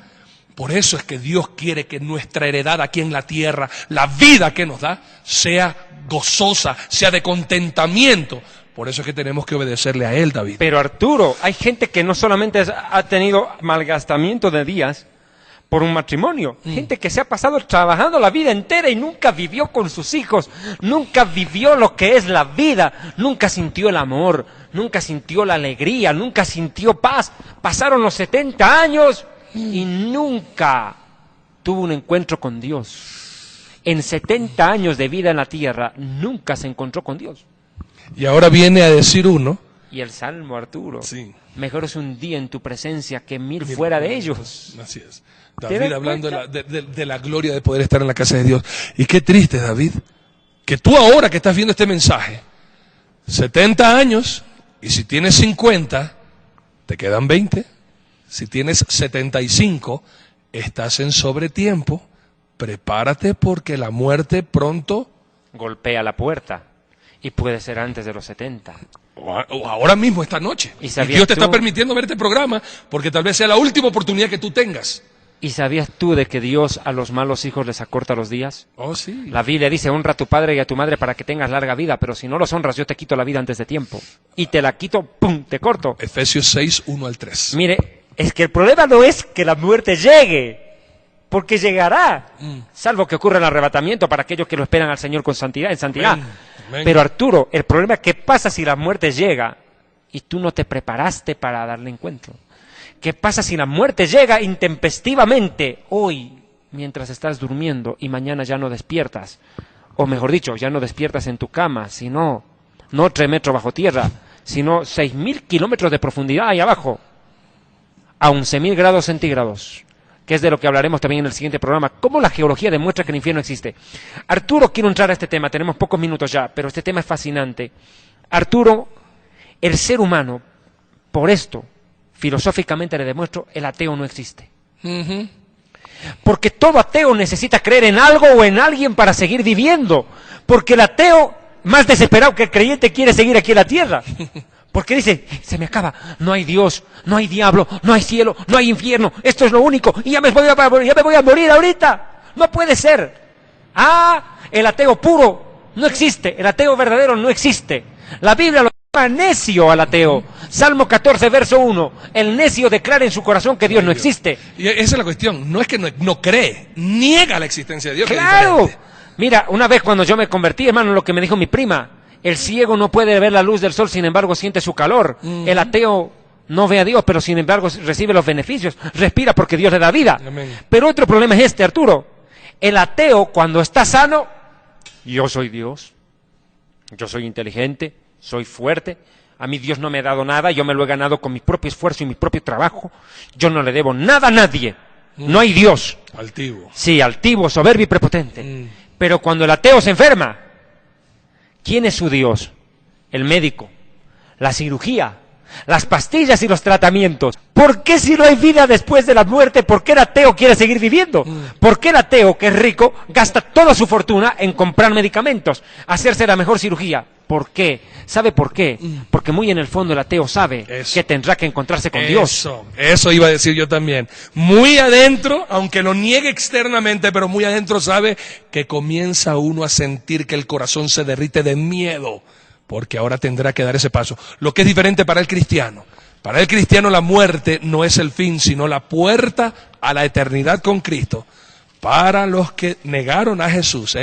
Por eso es que Dios quiere que nuestra heredad aquí en la tierra, la vida que nos da, sea gozosa, sea de contentamiento. Por eso es que tenemos que obedecerle a Él, David. Pero Arturo, hay gente que no solamente ha tenido malgastamiento de días por un matrimonio, gente que se ha pasado trabajando la vida entera y nunca vivió con sus hijos, nunca vivió lo que es la vida, nunca sintió el amor, nunca sintió la alegría, nunca sintió paz. Pasaron los 70 años y nunca tuvo un encuentro con Dios. En 70 años de vida en la tierra, nunca se encontró con Dios. Y ahora viene a decir uno. Y el Salmo, Arturo, Sí. mejor es un día en tu presencia que 1000 fuera de ellos. Así es. ¿Te David das hablando cuenta? de la gloria de poder estar en la casa de Dios. Y qué triste, David, que tú ahora que estás viendo este mensaje, 70 años, y si tienes 50, te quedan 20. Si tienes 75, estás en sobretiempo. Prepárate porque la muerte pronto, Golpea la puerta. Y puede ser antes de los 70. o ahora mismo, esta noche. ¿Y Y sabías Dios te está tú? permitiendo ver este programa porque tal vez sea la última oportunidad que tú tengas. ¿Y sabías tú de que Dios a los malos hijos les acorta los días? Oh, sí. La Biblia dice, honra a tu padre y a tu madre para que tengas larga vida, pero si no los honras, yo te quito la vida antes de tiempo. Y te la quito, ¡pum!, te corto. Efesios 6, 1 al 3. Mire, es que el problema no es que la muerte llegue, porque llegará, salvo que ocurra el arrebatamiento para aquellos que lo esperan al Señor con santidad, en santidad. Amén. Amén. Pero Arturo, el problema es qué pasa si la muerte llega y tú no te preparaste para darle encuentro. ¿Qué pasa si la muerte llega intempestivamente hoy, mientras estás durmiendo, y mañana ya no despiertas? O mejor dicho, ya no despiertas en tu cama, sino no 3 metros bajo tierra, sino 6.000 kilómetros de profundidad ahí abajo, a 11.000 grados centígrados, que es de lo que hablaremos también en el siguiente programa. ¿Cómo la geología demuestra que el infierno existe? Arturo, quiero entrar a este tema, tenemos pocos minutos ya, pero este tema es fascinante. Arturo, el ser humano, por esto, filosóficamente le demuestro, el ateo no existe. Ujú. Porque todo ateo necesita creer en algo o en alguien para seguir viviendo. Porque el ateo, más desesperado que el creyente, quiere seguir aquí en la tierra. Porque dice, se me acaba, no hay Dios, no hay diablo, no hay cielo, no hay infierno, esto es lo único, y ya me voy a morir ahorita. No puede ser. Ah, el ateo puro no existe, el ateo verdadero no existe. La Biblia lo llama necio al ateo. Salmo 14, verso 1. El necio declara en su corazón que Dios no existe. Y esa es la cuestión. No es que no cree, niega la existencia de Dios. que es ¡Claro! diferente. Mira, una vez cuando yo me convertí, hermano, lo que me dijo mi prima, el ciego no puede ver la luz del sol, sin embargo siente su calor. El ateo no ve a Dios, pero sin embargo recibe los beneficios, respira porque Dios le da vida. Amén. Pero otro problema es este, Arturo. El ateo, cuando está sano, yo soy Dios, yo soy inteligente, soy fuerte, a mí Dios no me ha dado nada, yo me lo he ganado con mi propio esfuerzo y mi propio trabajo, yo no le debo nada a nadie, no hay Dios. Altivo. Sí, altivo, soberbio y prepotente. Pero cuando el ateo se enferma, ¿quién es su Dios? El médico, la cirugía, las pastillas y los tratamientos. ¿Por qué si no hay vida después de la muerte, por qué el ateo quiere seguir viviendo? ¿Por qué el ateo, que es rico, gasta toda su fortuna en comprar medicamentos, hacerse la mejor cirugía? ¿Por qué? ¿Sabe por qué? Porque muy en el fondo el ateo sabe Eso. que tendrá que encontrarse con Dios. Eso iba a decir yo también. Muy adentro, aunque lo niegue externamente, pero muy adentro sabe que comienza uno a sentir que el corazón se derrite de miedo, porque ahora tendrá que dar ese paso. Lo que es diferente para el cristiano, Para el cristiano la muerte no es el fin, sino la puerta a la eternidad con Cristo. Para los que negaron a Jesús,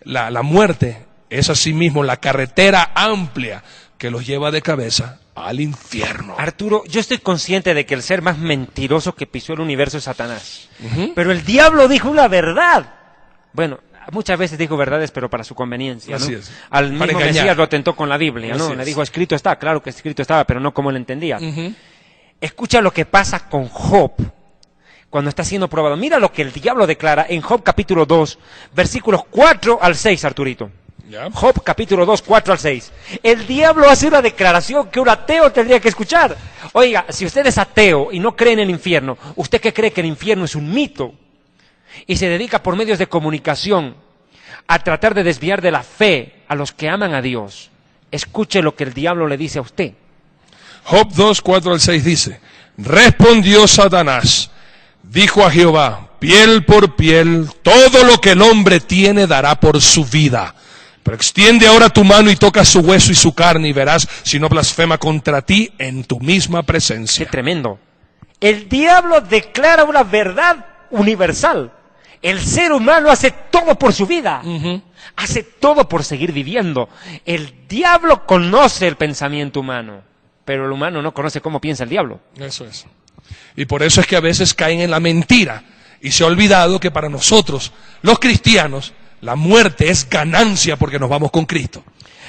la muerte es asimismo la carretera amplia que los lleva de cabeza al infierno. Arturo, yo estoy consciente de que el ser más mentiroso que pisó el universo es Satanás. Pero el diablo dijo una verdad. Bueno, muchas veces dijo verdades, pero para su conveniencia, ¿no? Así es. Al mismo engañar. Mesías lo tentó con la Biblia, ¿no? Así Le es. dijo, escrito está, claro que escrito estaba, pero no como él entendía. Escucha lo que pasa con Job cuando está siendo probado. Mira lo que el diablo declara en Job capítulo 2, versículos 4 al 6, Arturito. ¿Ya? Job capítulo 2, 4 al 6. El diablo hace una declaración que un ateo tendría que escuchar. Oiga, si usted es ateo y no cree en el infierno, ¿usted qué cree que el infierno es un mito? Y se dedica por medios de comunicación a tratar de desviar de la fe a los que aman a Dios. Escuche lo que el diablo le dice a usted. Job 2, 4 al 6 dice, respondió Satanás, dijo a Jehová, piel por piel, todo lo que el hombre tiene dará por su vida. Pero extiende ahora tu mano y toca su hueso y su carne y verás si no blasfema contra ti en tu misma ¡Qué presencia. tremendo! El diablo declara una verdad universal. El ser humano hace todo por su vida. Hace todo por seguir viviendo. El diablo conoce el pensamiento humano, pero el humano no conoce cómo piensa el diablo. Eso es. Y por eso es que a veces caen en la mentira y se ha olvidado que para nosotros, los cristianos, la muerte es ganancia porque nos vamos con Cristo.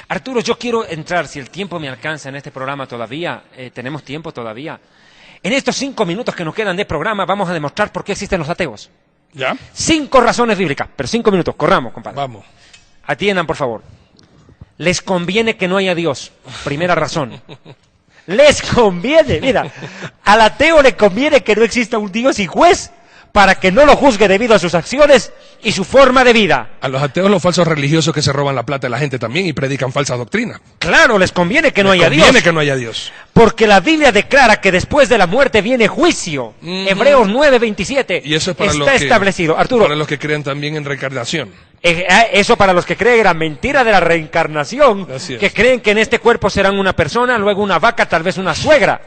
Arturo, yo quiero entrar, si el tiempo me alcanza en este programa todavía, tenemos tiempo todavía. En estos 5 minutos que nos quedan de programa vamos a demostrar por qué existen los ateos. ¿Ya? 5 razones bíblicas, pero 5 minutos, corramos, compadre. Vamos. Atiendan, por favor. Les conviene que no haya Dios. Primera razón. Les conviene, mira, al ateo le conviene que no exista un Dios y juez para que no lo juzgue debido a sus acciones y su forma de vida. A los ateos, los falsos religiosos que se roban la plata de la gente también y predican falsas doctrinas. Claro, les conviene que no haya Dios. Conviene que no haya Dios. Porque la Biblia declara que después de la muerte viene juicio. Hebreos 9:27. Y eso es para está establecido. Arturo, para los que creen también en reencarnación. eso para los que creen en la mentira de la reencarnación, Así es. que creen que en este cuerpo serán una persona, luego una vaca, tal vez una suegra.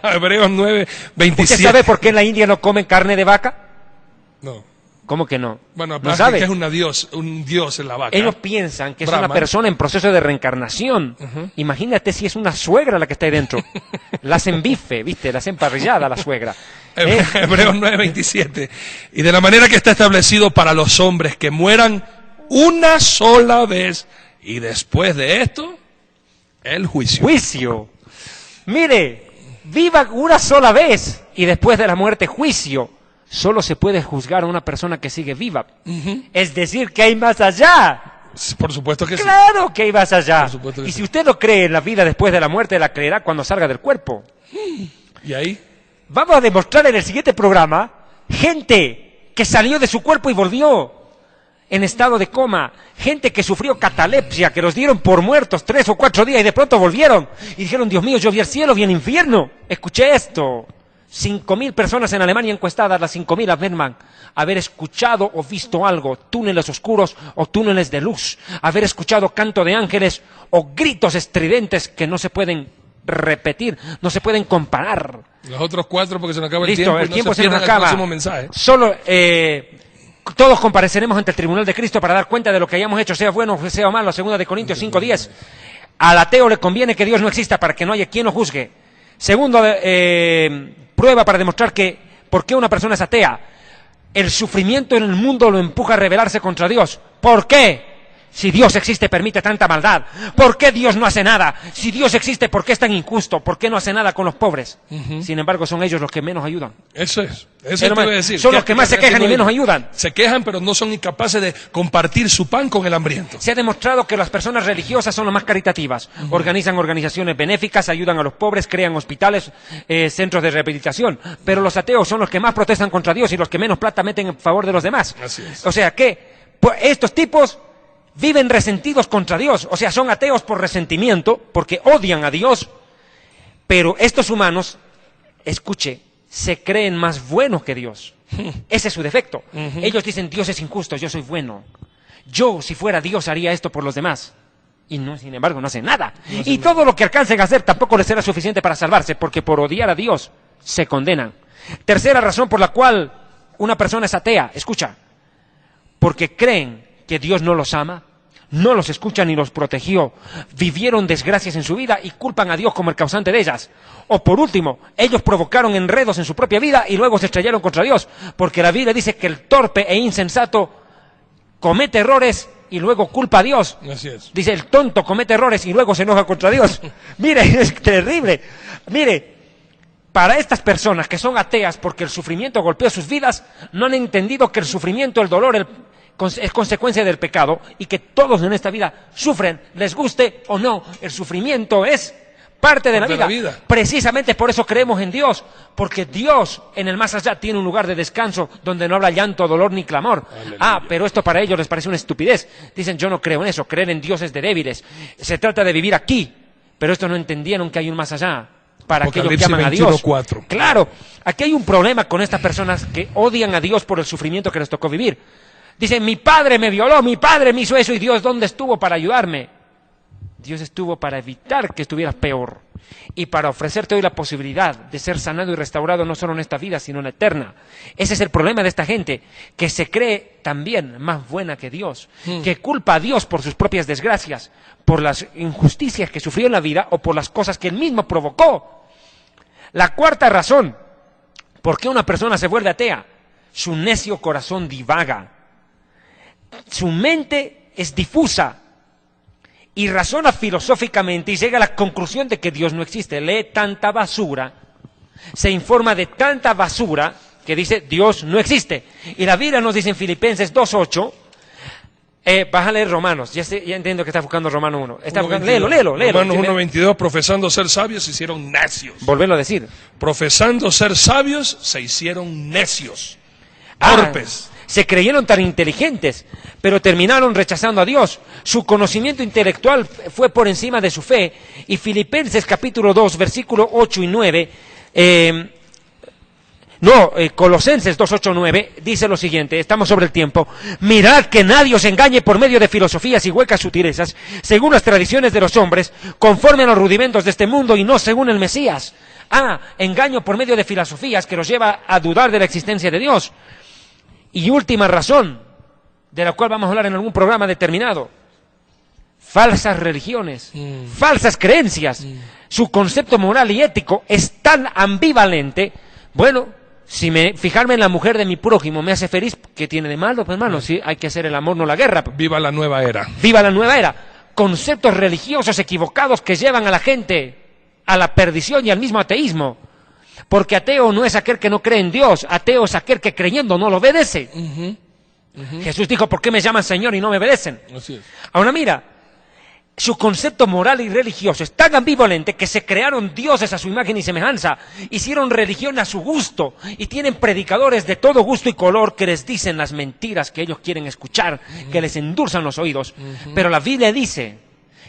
Hebreos 9:27. ¿Usted sabe por qué en la India no comen carne de vaca? No. ¿Cómo que no? Bueno, ¿No aparte sabe? que es un dios en la vaca. Ellos piensan que es Brahman. una persona en proceso de reencarnación. Imagínate si es una suegra la que está ahí dentro. La hacen bife, ¿viste? La hacen parrillada la suegra. Hebreos 9:27. Y de la manera que está establecido para los hombres que mueran una sola vez y después de esto, el juicio. Juicio. Mire, viva una sola vez y después de la muerte juicio. Solo se puede juzgar a una persona que sigue viva. Es decir, que hay más allá. Por supuesto que Claro que hay más allá. Por supuesto que Y sí. si usted no cree en la vida después de la muerte, la creerá cuando salga del cuerpo. sí. Y ahí, Vamos a demostrar en el siguiente programa gente que salió de su cuerpo y volvió en estado de coma, gente que sufrió catalepsia, que los dieron por muertos 3 o 4 días y de pronto volvieron y dijeron, Dios mío, yo vi el cielo, vi el infierno. Escuché esto. 5.000 personas en Alemania encuestadas, las 5.000 afirman haber escuchado o visto algo, túneles oscuros o túneles de luz, haber escuchado canto de ángeles o gritos estridentes que no se pueden repetir, no se pueden comparar. los otros 4 porque se nos acaba el Listo, tiempo. el y no tiempo se pierdan nos el acaba. próximo mensaje. Solo todos compareceremos ante el tribunal de Cristo para dar cuenta de lo que hayamos hecho, sea bueno o sea malo. 2 de Corintios 5:10. Al ateo le conviene que Dios no exista para que no haya quien lo juzgue. Segundo, prueba para demostrar que por qué una persona es atea. El sufrimiento en el mundo lo empuja a rebelarse contra Dios. ¿Por qué? Si Dios existe, permite tanta maldad. ¿Por qué Dios no hace nada? Si Dios existe, ¿por qué es tan injusto? ¿Por qué no hace nada con los pobres? Sin embargo, son ellos los que menos ayudan. Eso es. Eso Pero te iba a decir. son los que más se quejan y menos ayudan. ayudan. Se quejan, pero no son incapaces de compartir su pan con el hambriento. Se ha demostrado que las personas religiosas son las más caritativas. Organizan organizaciones benéficas, ayudan a los pobres, crean hospitales, centros de rehabilitación. Pero los ateos son los que más protestan contra Dios y los que menos plata meten en favor de los demás. Así es. O sea que pues, estos tipos viven resentidos contra Dios. O sea, son ateos por resentimiento, porque odian a Dios. Pero estos humanos, escuche, se creen más buenos que Dios. Ese es su defecto. Ellos dicen, Dios es injusto, yo soy bueno. Yo, si fuera Dios, haría esto por los demás. y no, sin embargo no hacen nada. Y todo lo que alcancen a hacer tampoco les será suficiente para salvarse, porque por odiar a Dios se condenan. Tercera razón por la cual una persona es atea, escucha, porque creen que Dios no los ama, no los escucha ni los protegió, vivieron desgracias en su vida y culpan a Dios como el causante de ellas. O por último, ellos provocaron enredos en su propia vida y luego se estrellaron contra Dios, porque la Biblia dice que el torpe e insensato comete errores y luego culpa a Dios. Así es. Dice, el tonto comete errores y luego se enoja contra Dios. Mire, es terrible. Mire, para estas personas que son ateas porque el sufrimiento golpeó sus vidas, no han entendido que el sufrimiento, el dolor, es consecuencia del pecado y que todos en esta vida sufren, les guste o no. El sufrimiento es parte de la vida. Precisamente por eso creemos en Dios, porque Dios en el más allá tiene un lugar de descanso donde no habrá llanto, dolor ni clamor. Aleluya. Pero esto para ellos les parece una estupidez. Dicen, yo no creo en eso, creer en Dios es de débiles. Se trata de vivir aquí, pero esto no entendieron que hay un más allá. Para aquellos que aman a Dios. 21:4. Claro, aquí hay un problema con estas personas que odian a Dios por el sufrimiento que les tocó vivir. Dicen, mi padre me violó, mi padre me hizo eso, y Dios, ¿dónde estuvo para ayudarme? Dios estuvo para evitar que estuvieras peor y para ofrecerte hoy la posibilidad de ser sanado y restaurado no solo en esta vida, sino en la eterna. Ese es el problema de esta gente, que se cree también más buena que Dios, que culpa a Dios por sus propias desgracias, por las injusticias que sufrió en la vida o por las cosas que él mismo provocó. La cuarta razón por qué una persona se vuelve atea: su necio corazón divaga. Su mente es difusa y razona filosóficamente y llega a la conclusión de que Dios no existe. Lee tanta basura, se informa de tanta basura que dice Dios no existe. Y la Biblia nos dice en Filipenses 2:8, vas a leer Romanos, ya entiendo que estás buscando Romano 1. Léelo. Romanos 1:22, profesando ser sabios se hicieron necios. Volverlo a decir. Profesando ser sabios se hicieron necios, torpes. Se creyeron tan inteligentes, pero terminaron rechazando a Dios. Su conocimiento intelectual fue por encima de su fe. Y Filipenses capítulo 2, versículo 8 y 9, Colosenses 2, 8, 9, dice lo siguiente, estamos sobre el tiempo. Mirad que nadie os engañe por medio de filosofías y huecas sutilezas, según las tradiciones de los hombres, conforme a los rudimentos de este mundo y no según el Mesías. Engaño por medio de filosofías que los lleva a dudar de la existencia de Dios. Y última razón, de la cual vamos a hablar en algún programa determinado: falsas religiones, falsas creencias. Su concepto moral y ético es tan ambivalente. Bueno, si fijarme en la mujer de mi prójimo me hace feliz, ¿qué tiene de malo? Pues hermano, sí, hay que hacer el amor, no la guerra. Viva la nueva era. Viva la nueva era. Conceptos religiosos equivocados que llevan a la gente a la perdición y al mismo ateísmo. Porque ateo no es aquel que no cree en Dios, ateo es aquel que creyendo no lo obedece. Jesús dijo, ¿por qué me llaman Señor y no me obedecen? Así es. Ahora mira, su concepto moral y religioso es tan ambivalente que se crearon dioses a su imagen y semejanza, hicieron religión a su gusto y tienen predicadores de todo gusto y color que les dicen las mentiras que ellos quieren escuchar, que les endulzan los oídos. Pero la Biblia dice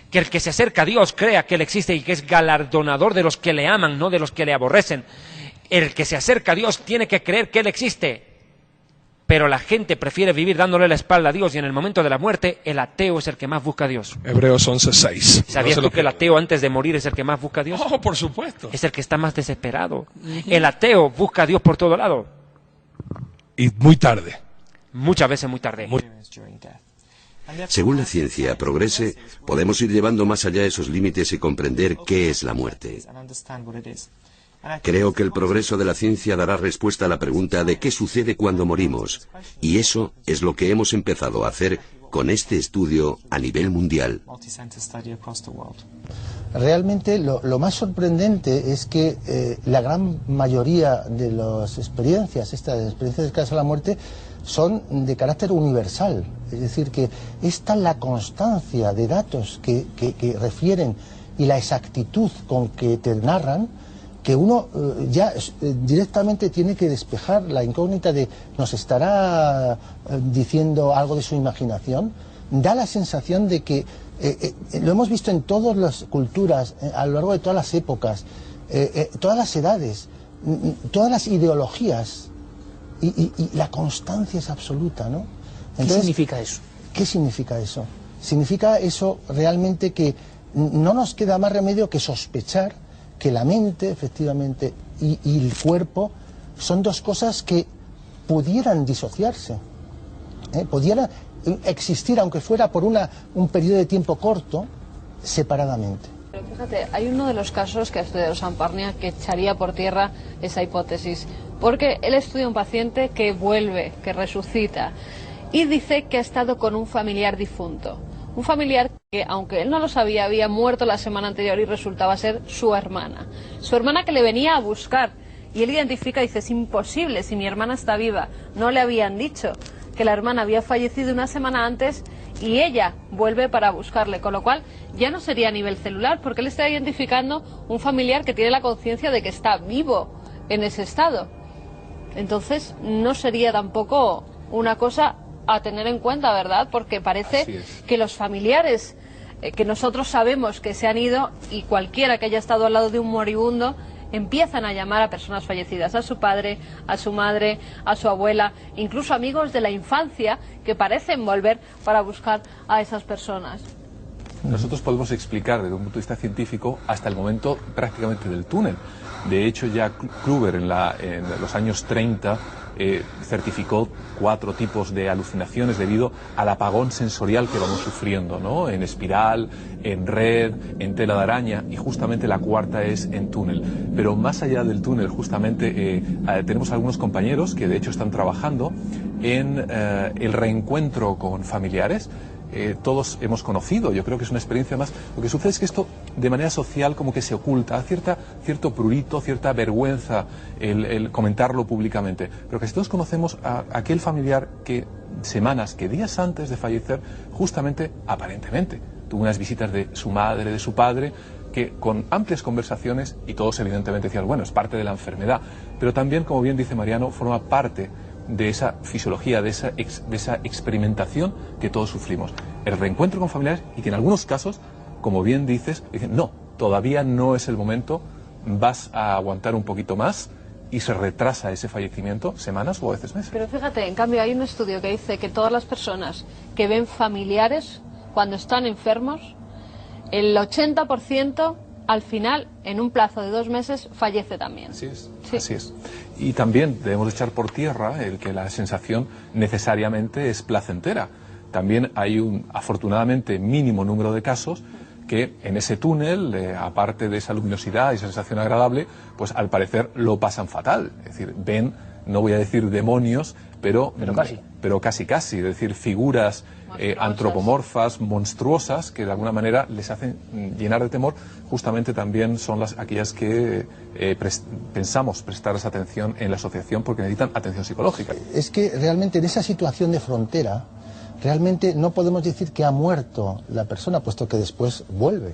que el que se acerca a Dios crea que Él existe y que es galardonador de los que le aman, no de los que le aborrecen. El que se acerca a Dios tiene que creer que Él existe. Pero la gente prefiere vivir dándole la espalda a Dios y en el momento de la muerte el ateo es el que más busca a Dios. Hebreos 11:6. ¿Sabías tú que el ateo antes de morir es el que más busca a Dios? Oh, por supuesto. Es el que está más desesperado. El ateo busca a Dios por todo lado. Y muy tarde. Muchas veces muy tarde. Según la ciencia progrese, podemos ir llevando más allá esos límites y comprender qué es la muerte. Creo que el progreso de la ciencia dará respuesta a la pregunta de qué sucede cuando morimos, y eso es lo que hemos empezado a hacer con este estudio a nivel mundial. Realmente lo más sorprendente es que la gran mayoría de las experiencias, cercanas a la muerte, son de carácter universal. Es decir, que esta es la constancia de datos que refieren y la exactitud con que te narran, que uno ya directamente tiene que despejar la incógnita de ¿nos estará diciendo algo de su imaginación? Da la sensación de que lo hemos visto en todas las culturas, a lo largo de todas las épocas, todas las edades, todas las ideologías, y la constancia es absoluta, ¿no? Entonces, ¿qué significa eso? ¿Qué significa eso? significa eso realmente que no nos queda más remedio que sospechar que la mente, efectivamente, y el cuerpo son dos cosas que pudieran disociarse, pudieran existir, aunque fuera por un periodo de tiempo corto, separadamente. Pero fíjate, hay uno de los casos que ha estudiado Samparnia que echaría por tierra esa hipótesis, porque él estudia un paciente que vuelve, que resucita, y dice que ha estado con un familiar difunto. Un familiar que, aunque él no lo sabía, había muerto la semana anterior y resultaba ser su hermana. Su hermana que le venía a buscar. Y él identifica y dice, es imposible, si mi hermana está viva. No le habían dicho que la hermana había fallecido una semana antes y ella vuelve para buscarle. Con lo cual, ya no sería a nivel celular, porque él está identificando un familiar que tiene la conciencia de que está vivo en ese estado. Entonces, no sería tampoco una cosa a tener en cuenta, ¿verdad? Porque parece que los familiares que nosotros sabemos que se han ido, y cualquiera que haya estado al lado de un moribundo, empiezan a llamar a personas fallecidas, a su padre, a su madre, a su abuela, incluso amigos de la infancia que parecen volver para buscar a esas personas. Nosotros podemos explicar desde un punto de vista científico hasta el momento prácticamente del túnel. De hecho, ya Kluver en los años 30 certificó 4 tipos de alucinaciones debido al apagón sensorial que vamos sufriendo, ¿no? En espiral, en red, en tela de araña, y justamente la 4ª es en túnel. Pero más allá del túnel, justamente tenemos algunos compañeros que de hecho están trabajando en el reencuentro con familiares. Todos hemos conocido, yo creo que es una experiencia más. Lo que sucede es que esto de manera social como que se oculta, cierto prurito, cierta vergüenza el comentarlo públicamente, pero que todos conocemos a aquel familiar que semanas, que días antes de fallecer, justamente, aparentemente, tuvo unas visitas de su madre, de su padre, que con amplias conversaciones, y todos evidentemente decían, bueno, es parte de la enfermedad, pero también, como bien dice Mariano, forma parte de esa fisiología, de esa experimentación que todos sufrimos. El reencuentro con familiares, y que en algunos casos, como bien dices, dicen, no, todavía no es el momento, vas a aguantar un poquito más, y se retrasa ese fallecimiento semanas o a veces meses. Pero fíjate, en cambio hay un estudio que dice que todas las personas que ven familiares cuando están enfermos, el 80% al final, en un plazo de 2 meses, fallece también. Así es, sí. Así es. Y también debemos echar por tierra el que la sensación necesariamente es placentera. También hay un, afortunadamente, mínimo número de casos que en ese túnel, aparte de esa luminosidad y sensación agradable, pues al parecer lo pasan fatal. Es decir, ven, no voy a decir demonios, pero casi, es decir, figuras antropomorfas, monstruosas, que de alguna manera les hacen llenar de temor. Justamente también son aquellas que pensamos prestarles atención en la asociación porque necesitan atención psicológica. Es que realmente en esa situación de frontera, realmente no podemos decir que ha muerto la persona, puesto que después vuelve.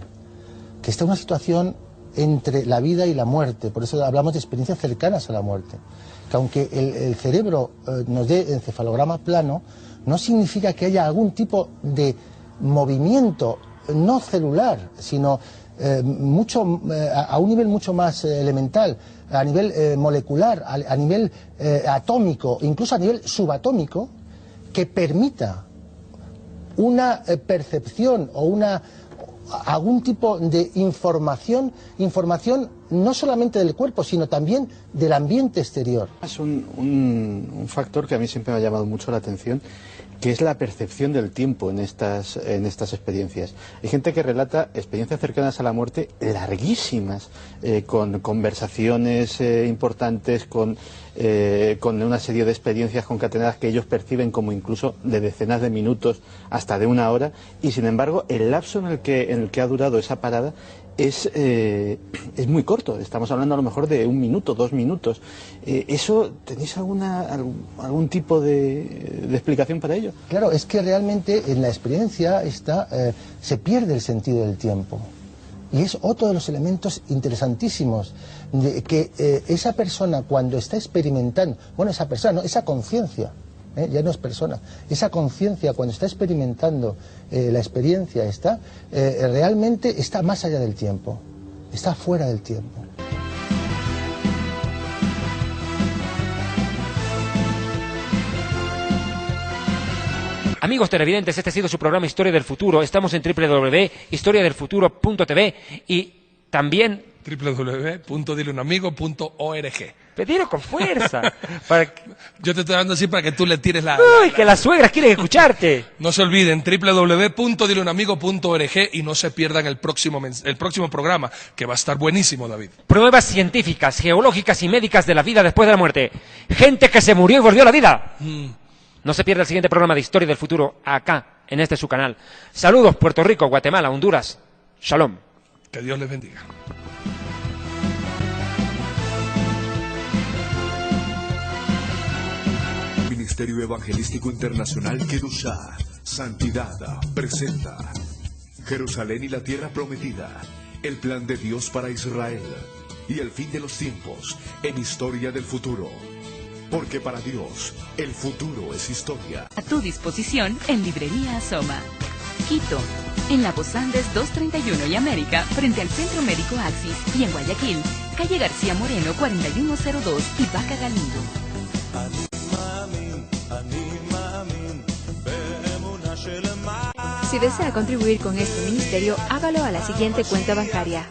Que está en una situación entre la vida y la muerte, por eso hablamos de experiencias cercanas a la muerte. Que aunque el cerebro nos dé encefalograma plano, no significa que haya algún tipo de movimiento, no celular, sino a un nivel mucho más elemental, a nivel molecular, a nivel atómico, incluso a nivel subatómico, que permita una percepción o algún tipo de información no solamente del cuerpo, sino también del ambiente exterior. Es un factor que a mí siempre me ha llamado mucho la atención, que es la percepción del tiempo en estas experiencias. Hay gente que relata experiencias cercanas a la muerte larguísimas, con conversaciones importantes, con una serie de experiencias concatenadas que ellos perciben como incluso de decenas de minutos hasta de 1 hora, y sin embargo el lapso en el que ha durado esa parada es muy corto. Estamos hablando a lo mejor de 1 minuto, 2 minutos. ¿Eso tenéis algún tipo de explicación para ello? Claro, es que realmente en la experiencia se pierde el sentido del tiempo. Y es otro de los elementos interesantísimos, de que esa persona cuando está experimentando, esa conciencia, ya no es persona, esa conciencia cuando está experimentando la experiencia realmente está más allá del tiempo, está fuera del tiempo. Amigos televidentes, este ha sido su programa Historia del Futuro. Estamos en www.historiadelfuturo.tv y también www.dileunamigo.org. Pedilo con fuerza. Yo te estoy dando así para que tú le tires la... ¡Uy, que las suegras quieren escucharte! No se olviden, www.dileunamigo.org y no se pierdan el próximo programa, que va a estar buenísimo, David. Pruebas científicas, geológicas y médicas de la vida después de la muerte. Gente que se murió y volvió a la vida. No se pierda el siguiente programa de Historia del Futuro, acá, en este su canal. Saludos, Puerto Rico, Guatemala, Honduras. Shalom. Que Dios les bendiga. Ministerio Evangelístico Internacional Kedushá, Santidad, presenta Jerusalén y la Tierra Prometida, el plan de Dios para Israel y el fin de los tiempos en Historia del Futuro. Porque para Dios, el futuro es historia. A tu disposición en Librería Asoma. Quito, en La Voz Andes 231 y América, frente al Centro Médico Axis, y en Guayaquil, calle García Moreno 4102 y Vaca Galindo. Si desea contribuir con este ministerio, hágalo a la siguiente cuenta bancaria: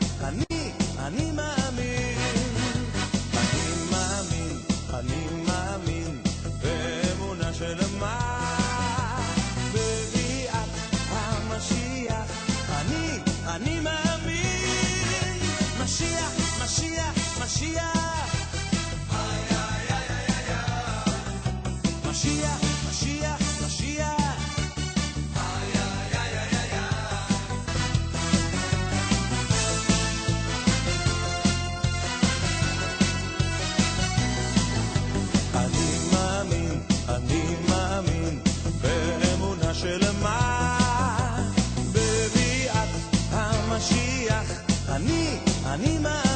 אני מאמין